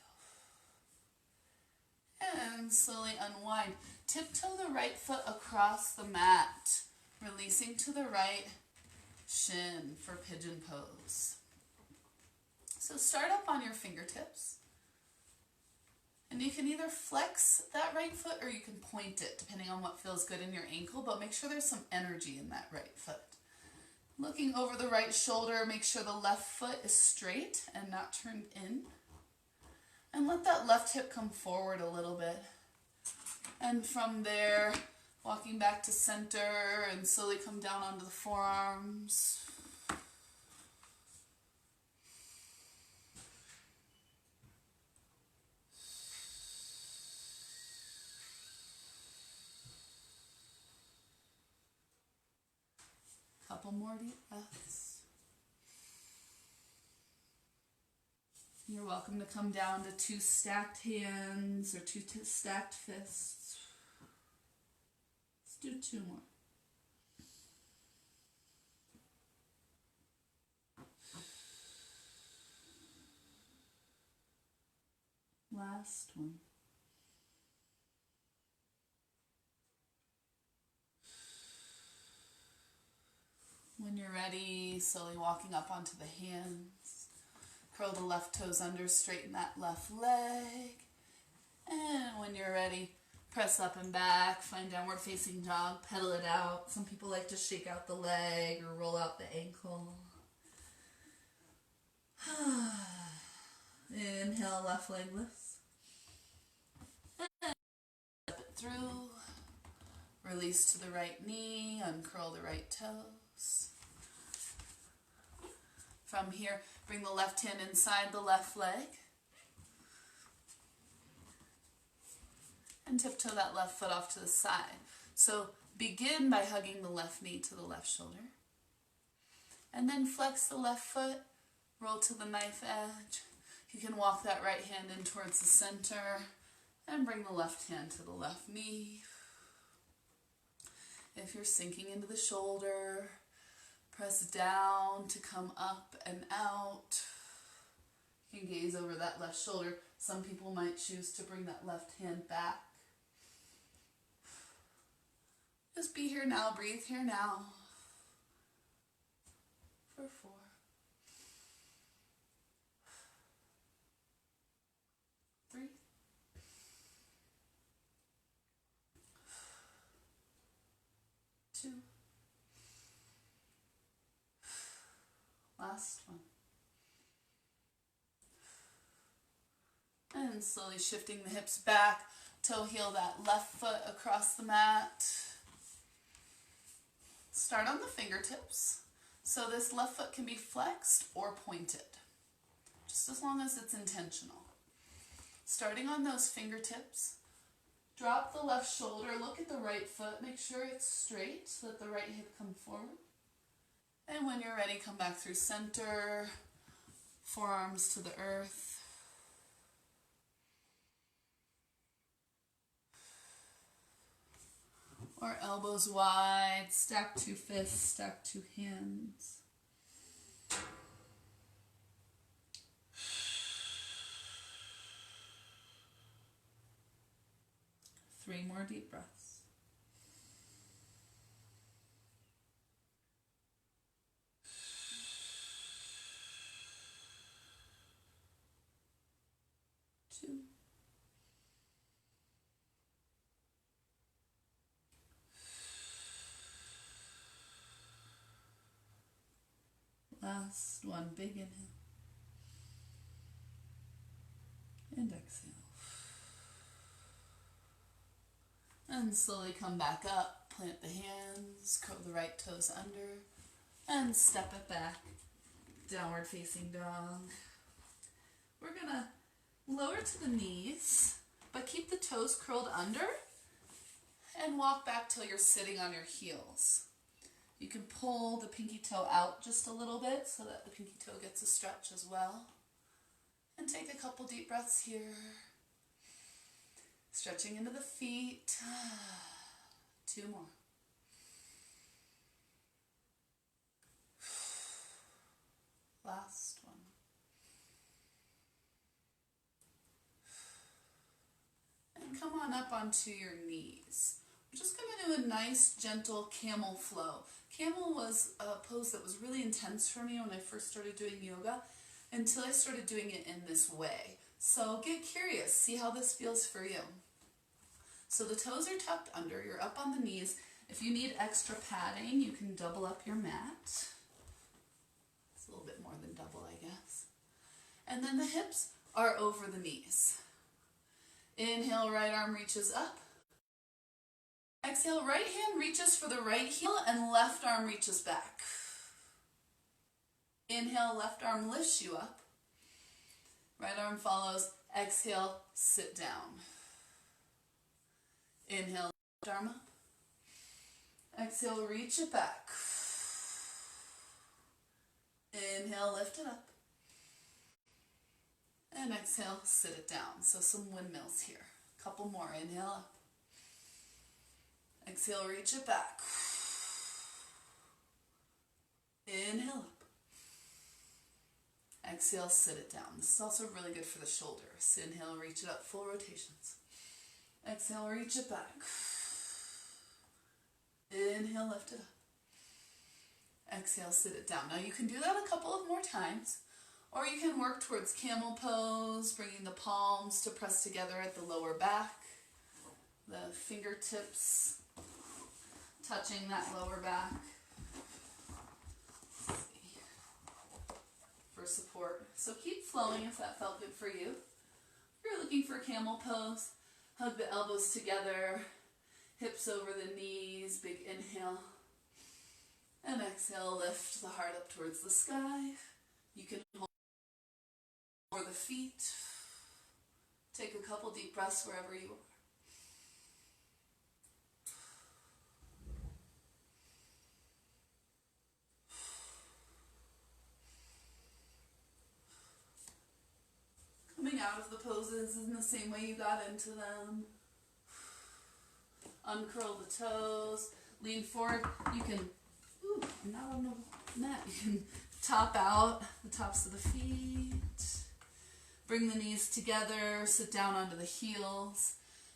A: And slowly unwind. Tiptoe the right foot across the mat, releasing to the right shin for pigeon pose. So start up on your fingertips. And you can either flex that right foot or you can point it, depending on what feels good in your ankle, but make sure there's some energy in that right foot. Looking over the right shoulder, make sure the left foot is straight and not turned in. And let that left hip come forward a little bit. And from there, walking back to center and slowly come down onto the forearms. Couple more deep breaths. You're welcome to come down to 2 stacked hands or 2 stacked fists. Let's do 2 more. Last one. When you're ready, slowly walking up onto the hands. Curl the left toes under, straighten that left leg. And when you're ready, press up and back, find downward facing dog, pedal it out. Some people like to shake out the leg or roll out the ankle. Inhale, left leg lifts. And step it through. Release to the right knee, uncurl the right toes. From here, bring the left hand inside the left leg. And tiptoe that left foot off to the side. So begin by hugging the left knee to the left shoulder. And then flex the left foot, roll to the knife edge. You can walk that right hand in towards the center and bring the left hand to the left knee. If you're sinking into the shoulder, press down to come up and out. You can gaze over that left shoulder. Some people might choose to bring that left hand back. Just be here now, breathe here now. For 4. 3. 2. Last one. And slowly shifting the hips back, toe heel that left foot across the mat. Start on the fingertips. So this left foot can be flexed or pointed, just as long as it's intentional. Starting on those fingertips, drop the left shoulder, look at the right foot, make sure it's straight so that the right hip comes forward. And when you're ready, come back through center, forearms to the earth. Or elbows wide, stack 2 fists, stack 2 hands. Three more deep breaths.
B: Last one, big inhale. And exhale. And slowly come back up, plant the hands, curl the right toes under, and step it back. Downward facing dog. We're gonna lower to the knees, but keep the toes curled under and walk back till you're sitting on your heels. You can pull the pinky toe out just a little bit so that the pinky toe gets a stretch as well. And take a couple deep breaths here. Stretching into the feet. 2 more. Last one. And come on up onto your knees. We're just going to do a nice, gentle camel flow. Camel was a pose that was really intense for me when I first started doing yoga until I started doing it in this way. So get curious, see how this feels for you. So the toes are tucked under, you're up on the knees. If you need extra padding, you can double up your mat. It's a little bit more than double, I guess. And then the hips are over the knees. Inhale, right arm reaches up. Exhale, right hand reaches for the right heel and left arm reaches back. Inhale, left arm lifts you up. Right arm follows. Exhale, sit down. Inhale, left arm up. Exhale, reach it back. Inhale, lift it up. And exhale, sit it down. So some windmills here. Couple more. Inhale up. Exhale, reach it back. Inhale up. Exhale, sit it down. This is also really good for the shoulders. Inhale, reach it up, full rotations. Exhale, reach it back. Inhale, lift it up. Exhale, sit it down. Now you can do that a couple of more times, or you can work towards camel pose, bringing the palms to press together at the lower back, the fingertips touching that lower back. Let's see. For support. So keep flowing if that felt good for you. If you're looking for camel pose, hug the elbows together, hips over the knees, big inhale. And exhale, lift the heart up towards the sky. You can hold over the feet. Take a couple deep breaths wherever you are. Coming out of the poses in the same way you got into them. Uncurl the toes, lean forward. You can, I'm not on the mat. You can top out the tops of the feet. Bring the knees together, sit down onto the heels,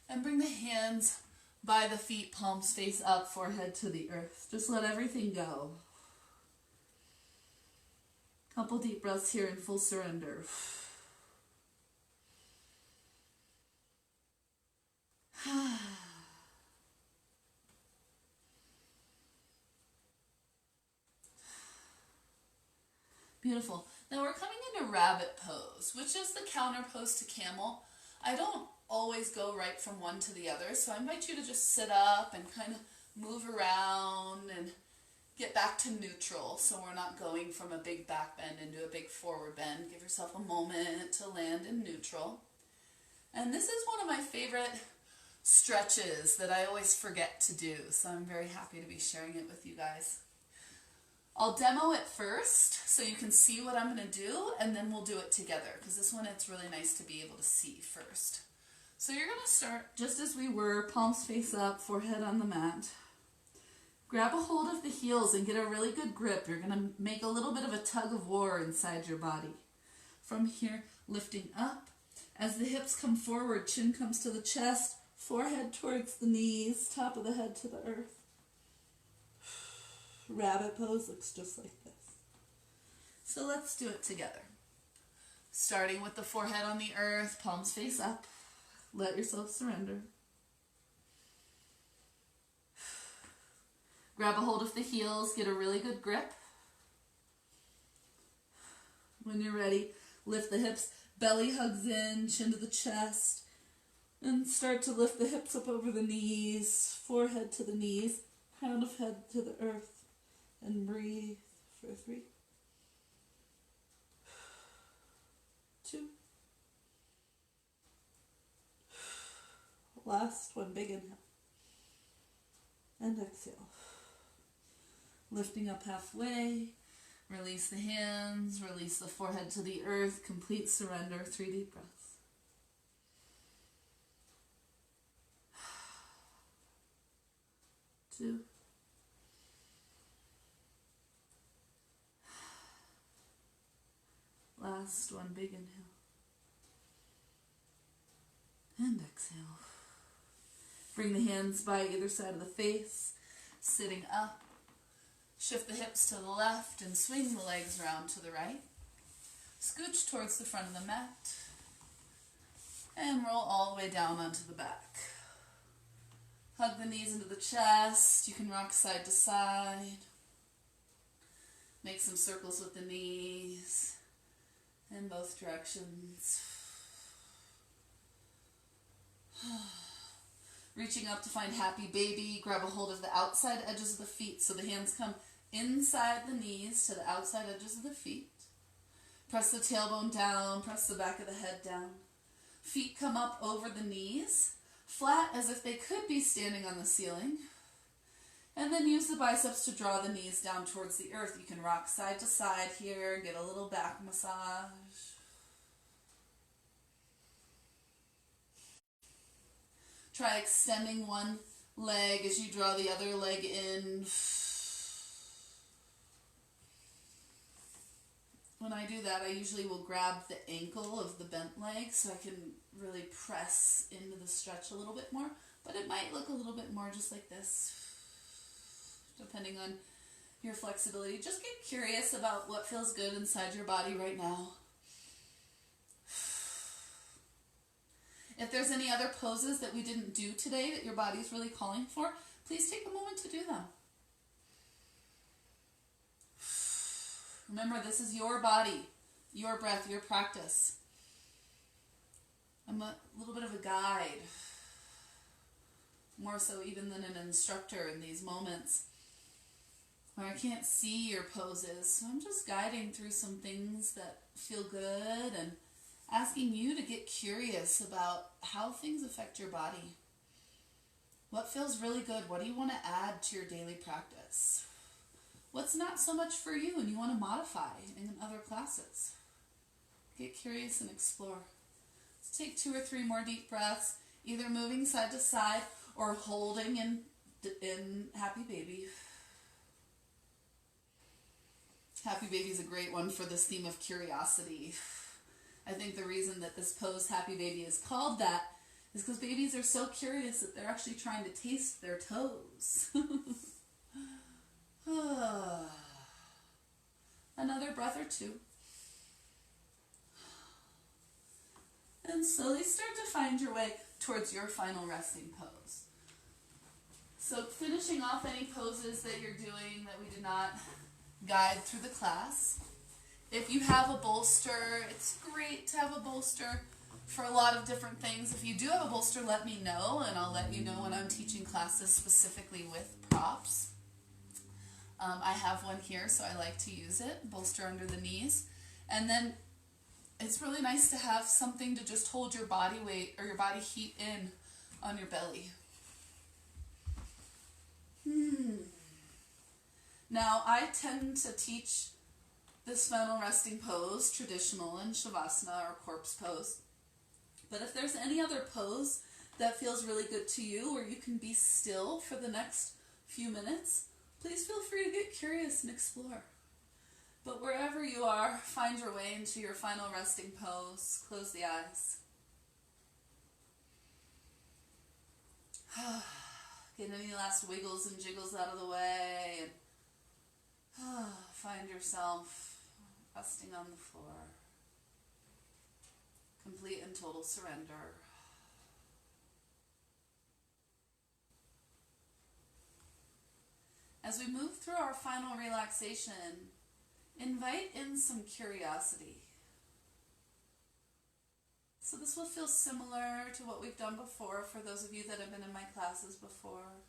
B: and bring the hands by the feet, palms face up, forehead to the earth. Just let everything go. Couple deep breaths here in full surrender. Beautiful. Now we're coming into rabbit pose, which is the counter pose to camel. I don't always go right from one to the other, so I invite you to just sit up and kind of move around and get back to neutral, so we're not going from a big back bend into a big forward bend. Give yourself a moment to land in neutral. And this is one of my favorite stretches that I always forget to do, so I'm very happy to be sharing it with you guys. I'll demo it first so you can see what I'm going to do, and then we'll do it together, because this one it's really nice to be able to see first. So you're going to start just as we were, palms face up, forehead on the mat. Grab a hold of the heels and get a really good grip. You're going to make a little bit of a tug of war inside your body. From here, lifting up. As the hips come forward, chin comes to the chest, forehead towards the knees, top of the head to the earth. Rabbit pose looks just like this. So let's do it together. Starting with the forehead on the earth, palms face up. Let yourself surrender. Grab a hold of the heels, get a really good grip. When you're ready, lift the hips, belly hugs in, chin to the chest, and start to lift the hips up over the knees, forehead to the knees, crown of head to the earth, and breathe for 3, 2. Last one, big inhale. And exhale. Lifting up halfway. Release the hands. Release the forehead to the earth. Complete surrender. 3 deep breaths. Two. Last one, big inhale. And exhale. Bring the hands by either side of the face, sitting up. Shift the hips to the left and swing the legs around to the right. Scooch towards the front of the mat. And roll all the way down onto the back. Hug the knees into the chest. You can rock side to side. Make some circles with the knees in both directions. Reaching up to find happy baby. Grab a hold of the outside edges of the feet so the hands come inside the knees to the outside edges of the feet. Press the tailbone down. Press the back of the head down. Feet come up over the knees, flat as if they could be standing on the ceiling. And then use the biceps to draw the knees down towards the earth. You can rock side to side here, get a little back massage. Try extending one leg as you draw the other leg in. When I do that, I usually will grab the ankle of the bent leg so I can really press into the stretch a little bit more. But it might look a little bit more just like this, depending on your flexibility. Just get curious about what feels good inside your body right now. If there's any other poses that we didn't do today that your body's really calling for, please take a moment to do them. Remember, this is your body, your breath, your practice. I'm a little bit of a guide, more so even than an instructor in these moments where I can't see your poses. So I'm just guiding through some things that feel good and asking you to get curious about how things affect your body. What feels really good? What do you want to add to your daily practice? What's not so much for you and you want to modify in other classes? Get curious and explore. Let's take 2 or 3 more deep breaths, either moving side to side or holding in Happy Baby. Happy Baby is a great one for this theme of curiosity. I think the reason that this pose, Happy Baby, is called that is because babies are so curious that they're actually trying to taste their toes. Another breath or 2. And slowly start to find your way towards your final resting pose. So finishing off any poses that you're doing that we did not guide through the class. If you have a bolster, it's great to have a bolster for a lot of different things. If you do have a bolster, let me know, and I'll let you know when I'm teaching classes specifically with props. I have one here, so I like to use it, bolster under the knees. And then it's really nice to have something to just hold your body weight or your body heat in on your belly. Now, I tend to teach this final resting pose, traditional in Shavasana or corpse pose. But if there's any other pose that feels really good to you, or you can be still for the next few minutes, please feel free to get curious and explore. But wherever you are, find your way into your final resting pose. Close the eyes. Get any last wiggles and jiggles out of the way. And find yourself resting on the floor. Complete and total surrender. As we move through our final relaxation,
A: invite in some curiosity. So this will feel similar to what we've done before for those of you that have been in my classes before.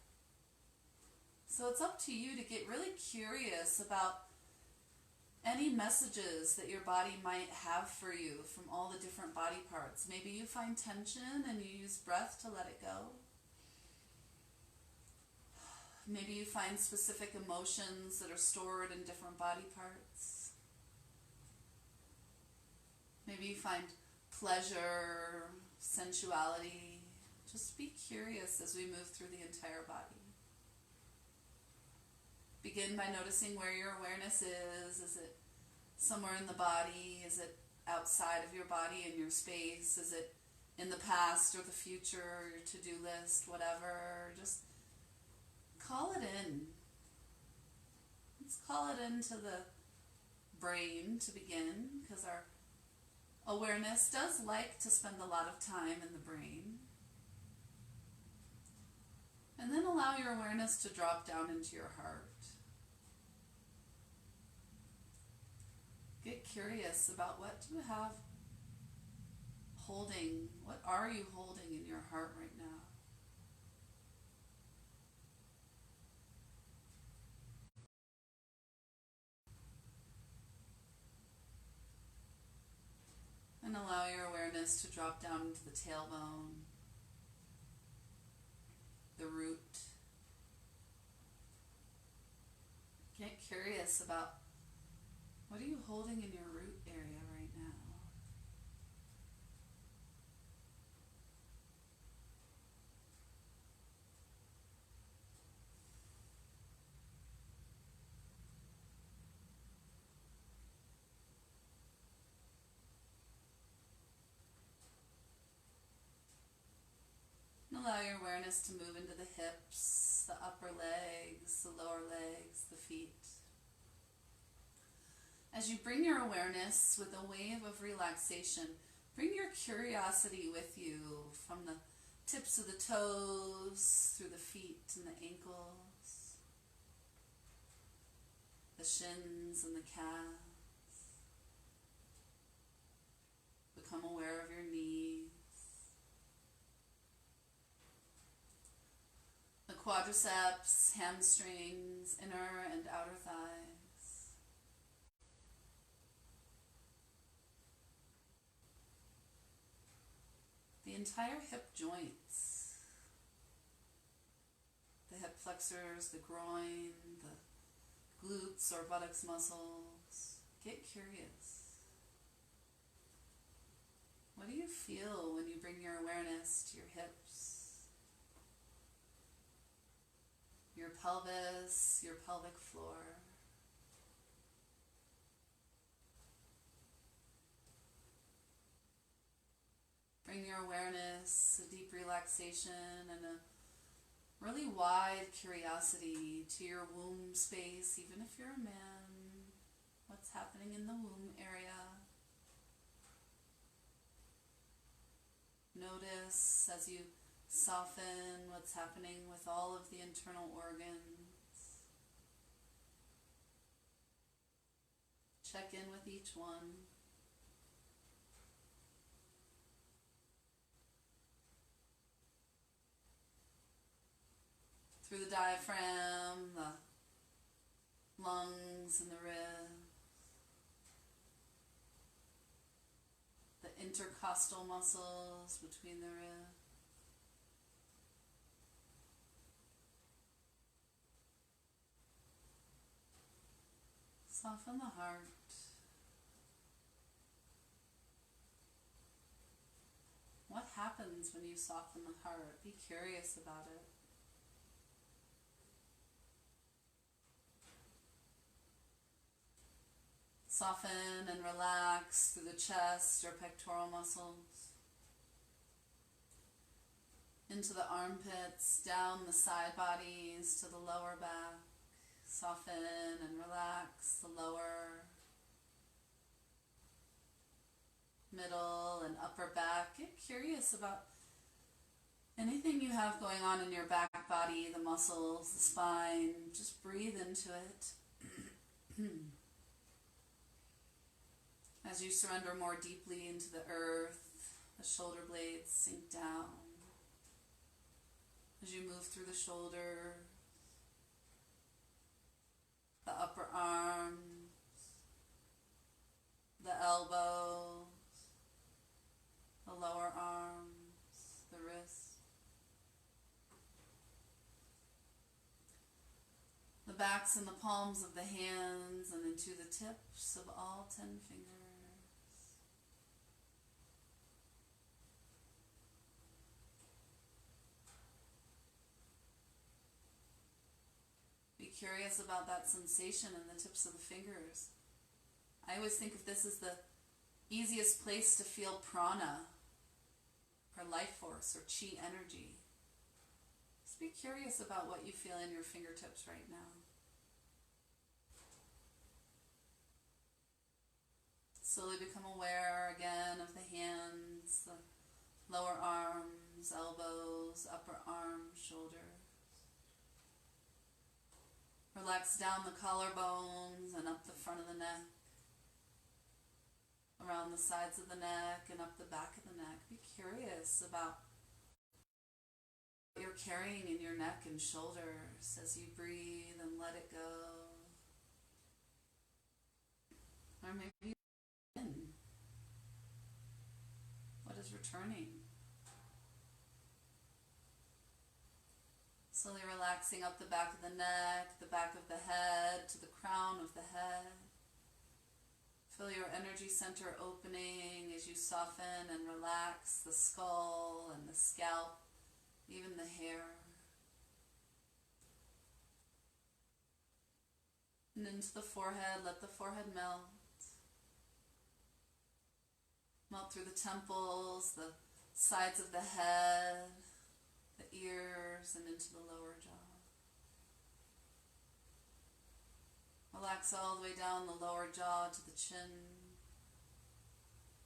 A: So it's up to you to get really curious about any messages that your body might have for you from all the different body parts. Maybe you find tension and you use breath to let it go. Maybe you find specific emotions that are stored in different body parts. Maybe you find pleasure, sensuality. Just be curious as we move through the entire body. Begin by noticing where your awareness is. Is it somewhere in the body? Is it outside of your body in your space? Is it in the past or the future or your to-do list, whatever? Just call it in. Let's call it into the brain to begin, because our awareness does like to spend a lot of time in the brain. And then allow your awareness to drop down into your heart. Get curious about what do you have holding, what are you holding in your heart right now? And allow your awareness to drop down into the tailbone, the root. Get curious about what are you holding in your root area right now. And allow your awareness to move into the hips, the upper legs, the lower legs, the feet. As you bring your awareness with a wave of relaxation, bring your curiosity with you from the tips of the toes, through the feet and the ankles, the shins and the calves. Become aware of your knees, the quadriceps, hamstrings, inner and outer thighs. The entire hip joints, the hip flexors, the groin, the glutes or buttocks muscles. Get curious. What do you feel when you bring your awareness to your hips, your pelvis, your pelvic floor? Bring your awareness, a deep relaxation, and a really wide curiosity to your womb space, even if you're a man. What's happening in the womb area? Notice as you soften what's happening with all of the internal organs. Check in with each one. Through the diaphragm, the lungs and the ribs, the intercostal muscles between the ribs. Soften the heart. What happens when you soften the heart? Be curious about it. Soften and relax through the chest or pectoral muscles, into the armpits, down the side bodies to the lower back. Soften and relax the lower, middle, and upper back. Get curious about anything you have going on in your back body, the muscles, the spine. Just breathe into it. As you surrender more deeply into the earth, the shoulder blades sink down. As you move through the shoulders, the upper arms, the elbows, the lower arms, the wrists, the backs and the palms of the hands, and into the tips of all 10 fingers. Be curious about that sensation in the tips of the fingers. I always think of this as the easiest place to feel prana, or life force, or chi energy. Just be curious about what you feel in your fingertips right now. Slowly become aware again of the hands, the lower arms, elbows, upper arms, shoulders. Relax down the collarbones and up the front of the neck, around the sides of the neck and up the back of the neck. Be curious about what you're carrying in your neck and shoulders as you breathe and let it go. Or maybe in. What is returning? Slowly relaxing up the back of the neck, the back of the head, to the crown of the head. Feel your energy center opening as you soften and relax the skull and the scalp, even the hair. And into the forehead, let the forehead melt. Melt through the temples, the sides of the head, the ears, and into the lower jaw. Relax all the way down the lower jaw to the chin,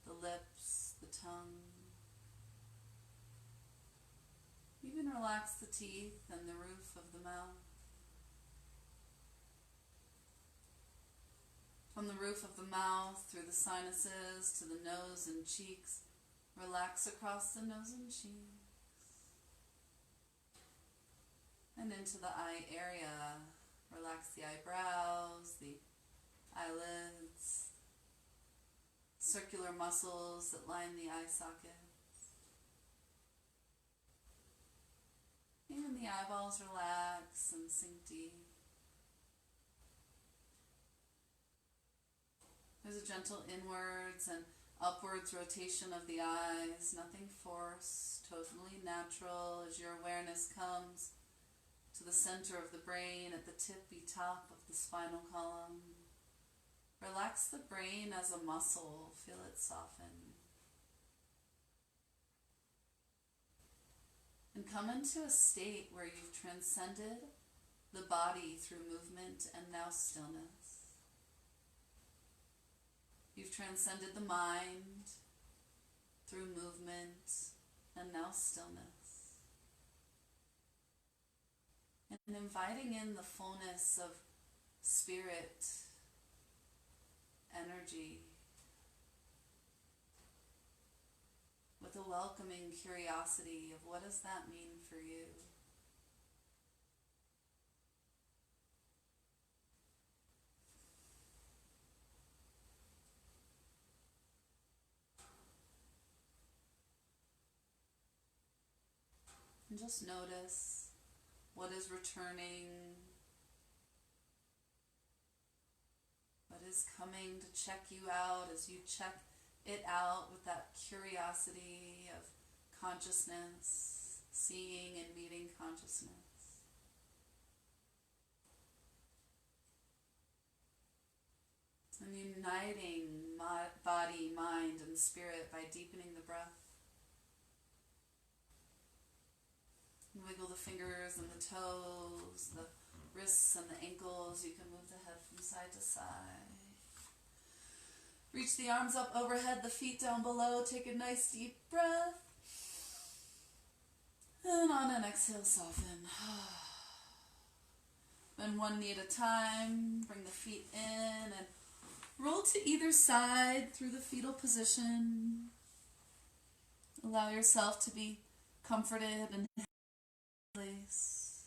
A: the lips, the tongue. Even relax the teeth and the roof of the mouth. From the roof of the mouth, through the sinuses, to the nose and cheeks, relax across the nose and cheeks. And into the eye area, relax the eyebrows, the eyelids, circular muscles that line the eye sockets. Even the eyeballs relax and sink deep. There's a gentle inwards and upwards rotation of the eyes, nothing forced, totally natural as your awareness comes to the center of the brain at the tippy top of the spinal column. Relax the brain as a muscle, feel it soften. And come into a state where you've transcended the body through movement and now stillness. You've transcended the mind through movement and now stillness. And inviting in the fullness of spirit, energy, with a welcoming curiosity of what does that mean for you? And just notice what is returning, what is coming to check you out as you check it out with that curiosity of consciousness, seeing and meeting consciousness. And uniting body, mind, and spirit by deepening the breath. Wiggle the fingers and the toes, the wrists and the ankles. You can move the head from side to side. Reach the arms up overhead, the feet down below. Take a nice deep breath. And on an exhale, soften. Bend one knee at a time. Bring the feet in and
B: Roll to either side through the fetal position. Allow yourself to be comforted and place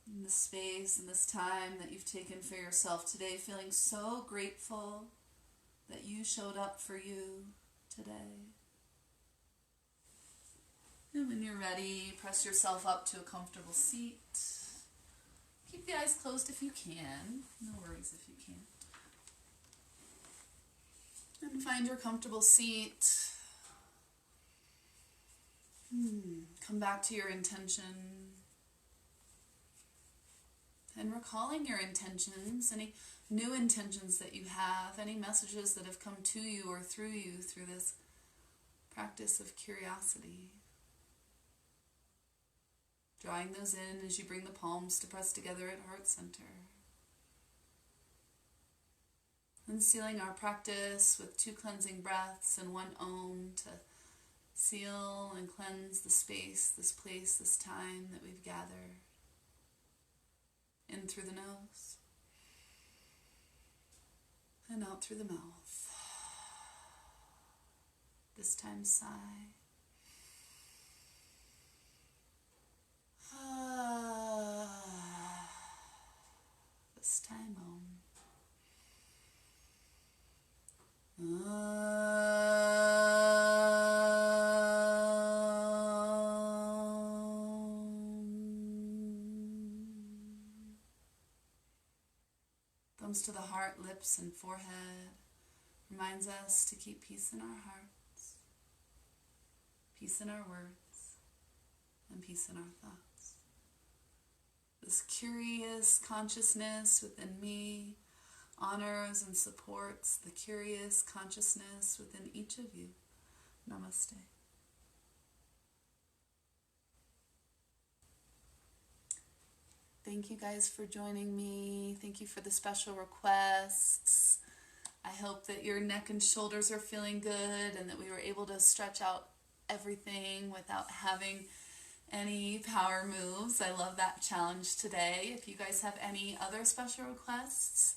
B: in the space and this time that you've taken for yourself today, feeling so grateful that you showed up for you today. And when you're ready, press yourself up to a comfortable seat. Keep the eyes closed if you can. No worries if you can't. And find your comfortable seat. Come back to your intention. And recalling your intentions, any new intentions that you have, any messages that have come to you or through you through this practice of curiosity. Drawing those in as you bring the palms to press together at heart center. And sealing our practice with 2 cleansing breaths and 1 Om to seal and cleanse the space, this place, this time that we've gathered. In through the nose and out through the mouth. This time sigh. This time Om. Thumbs to the heart, lips, and forehead. Reminds us to keep peace in our hearts, peace in our words, and peace in our thoughts. This curious consciousness within me honors and supports the curious consciousness within each of you. Namaste. Thank you guys for joining me. Thank you for the special requests. I hope that your neck and shoulders are feeling good and that we were able to stretch out everything without having any power moves. I love that challenge today. If you guys have any other special requests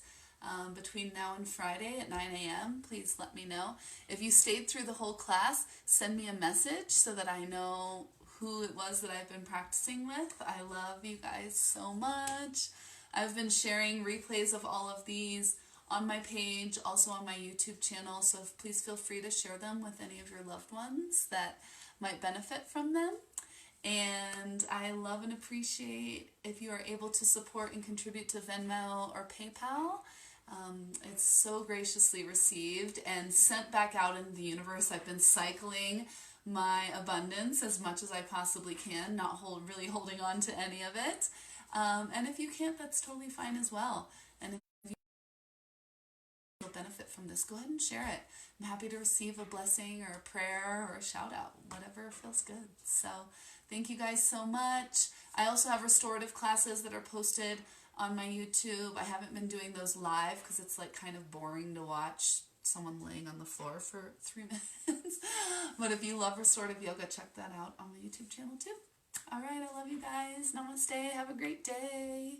B: between now and Friday at 9 a.m., please let me know. If you stayed through the whole class, send me a message so that I know who it was that I've been practicing with. I love you guys so much. I've been sharing replays of all of these on my page, also on my YouTube channel, so please feel free to share them with any of your loved ones that might benefit from them. And I love and appreciate if you are able to support and contribute to Venmo or PayPal. It's so graciously received and sent back out into the universe. I've been cycling my abundance as much as I possibly can, not really holding on to any of it. And if you can't, that's totally fine as well. And if you benefit from this, go ahead and share it. I'm happy to receive a blessing or a prayer or a shout out, whatever feels good. So thank you guys so much. I also have restorative classes that are posted on my YouTube. I haven't been doing those live because it's like kind of boring to watch someone laying on the floor for 3 minutes. But if you love restorative yoga, check that out on my YouTube channel too. All right, I love you guys. Namaste. Have a great day.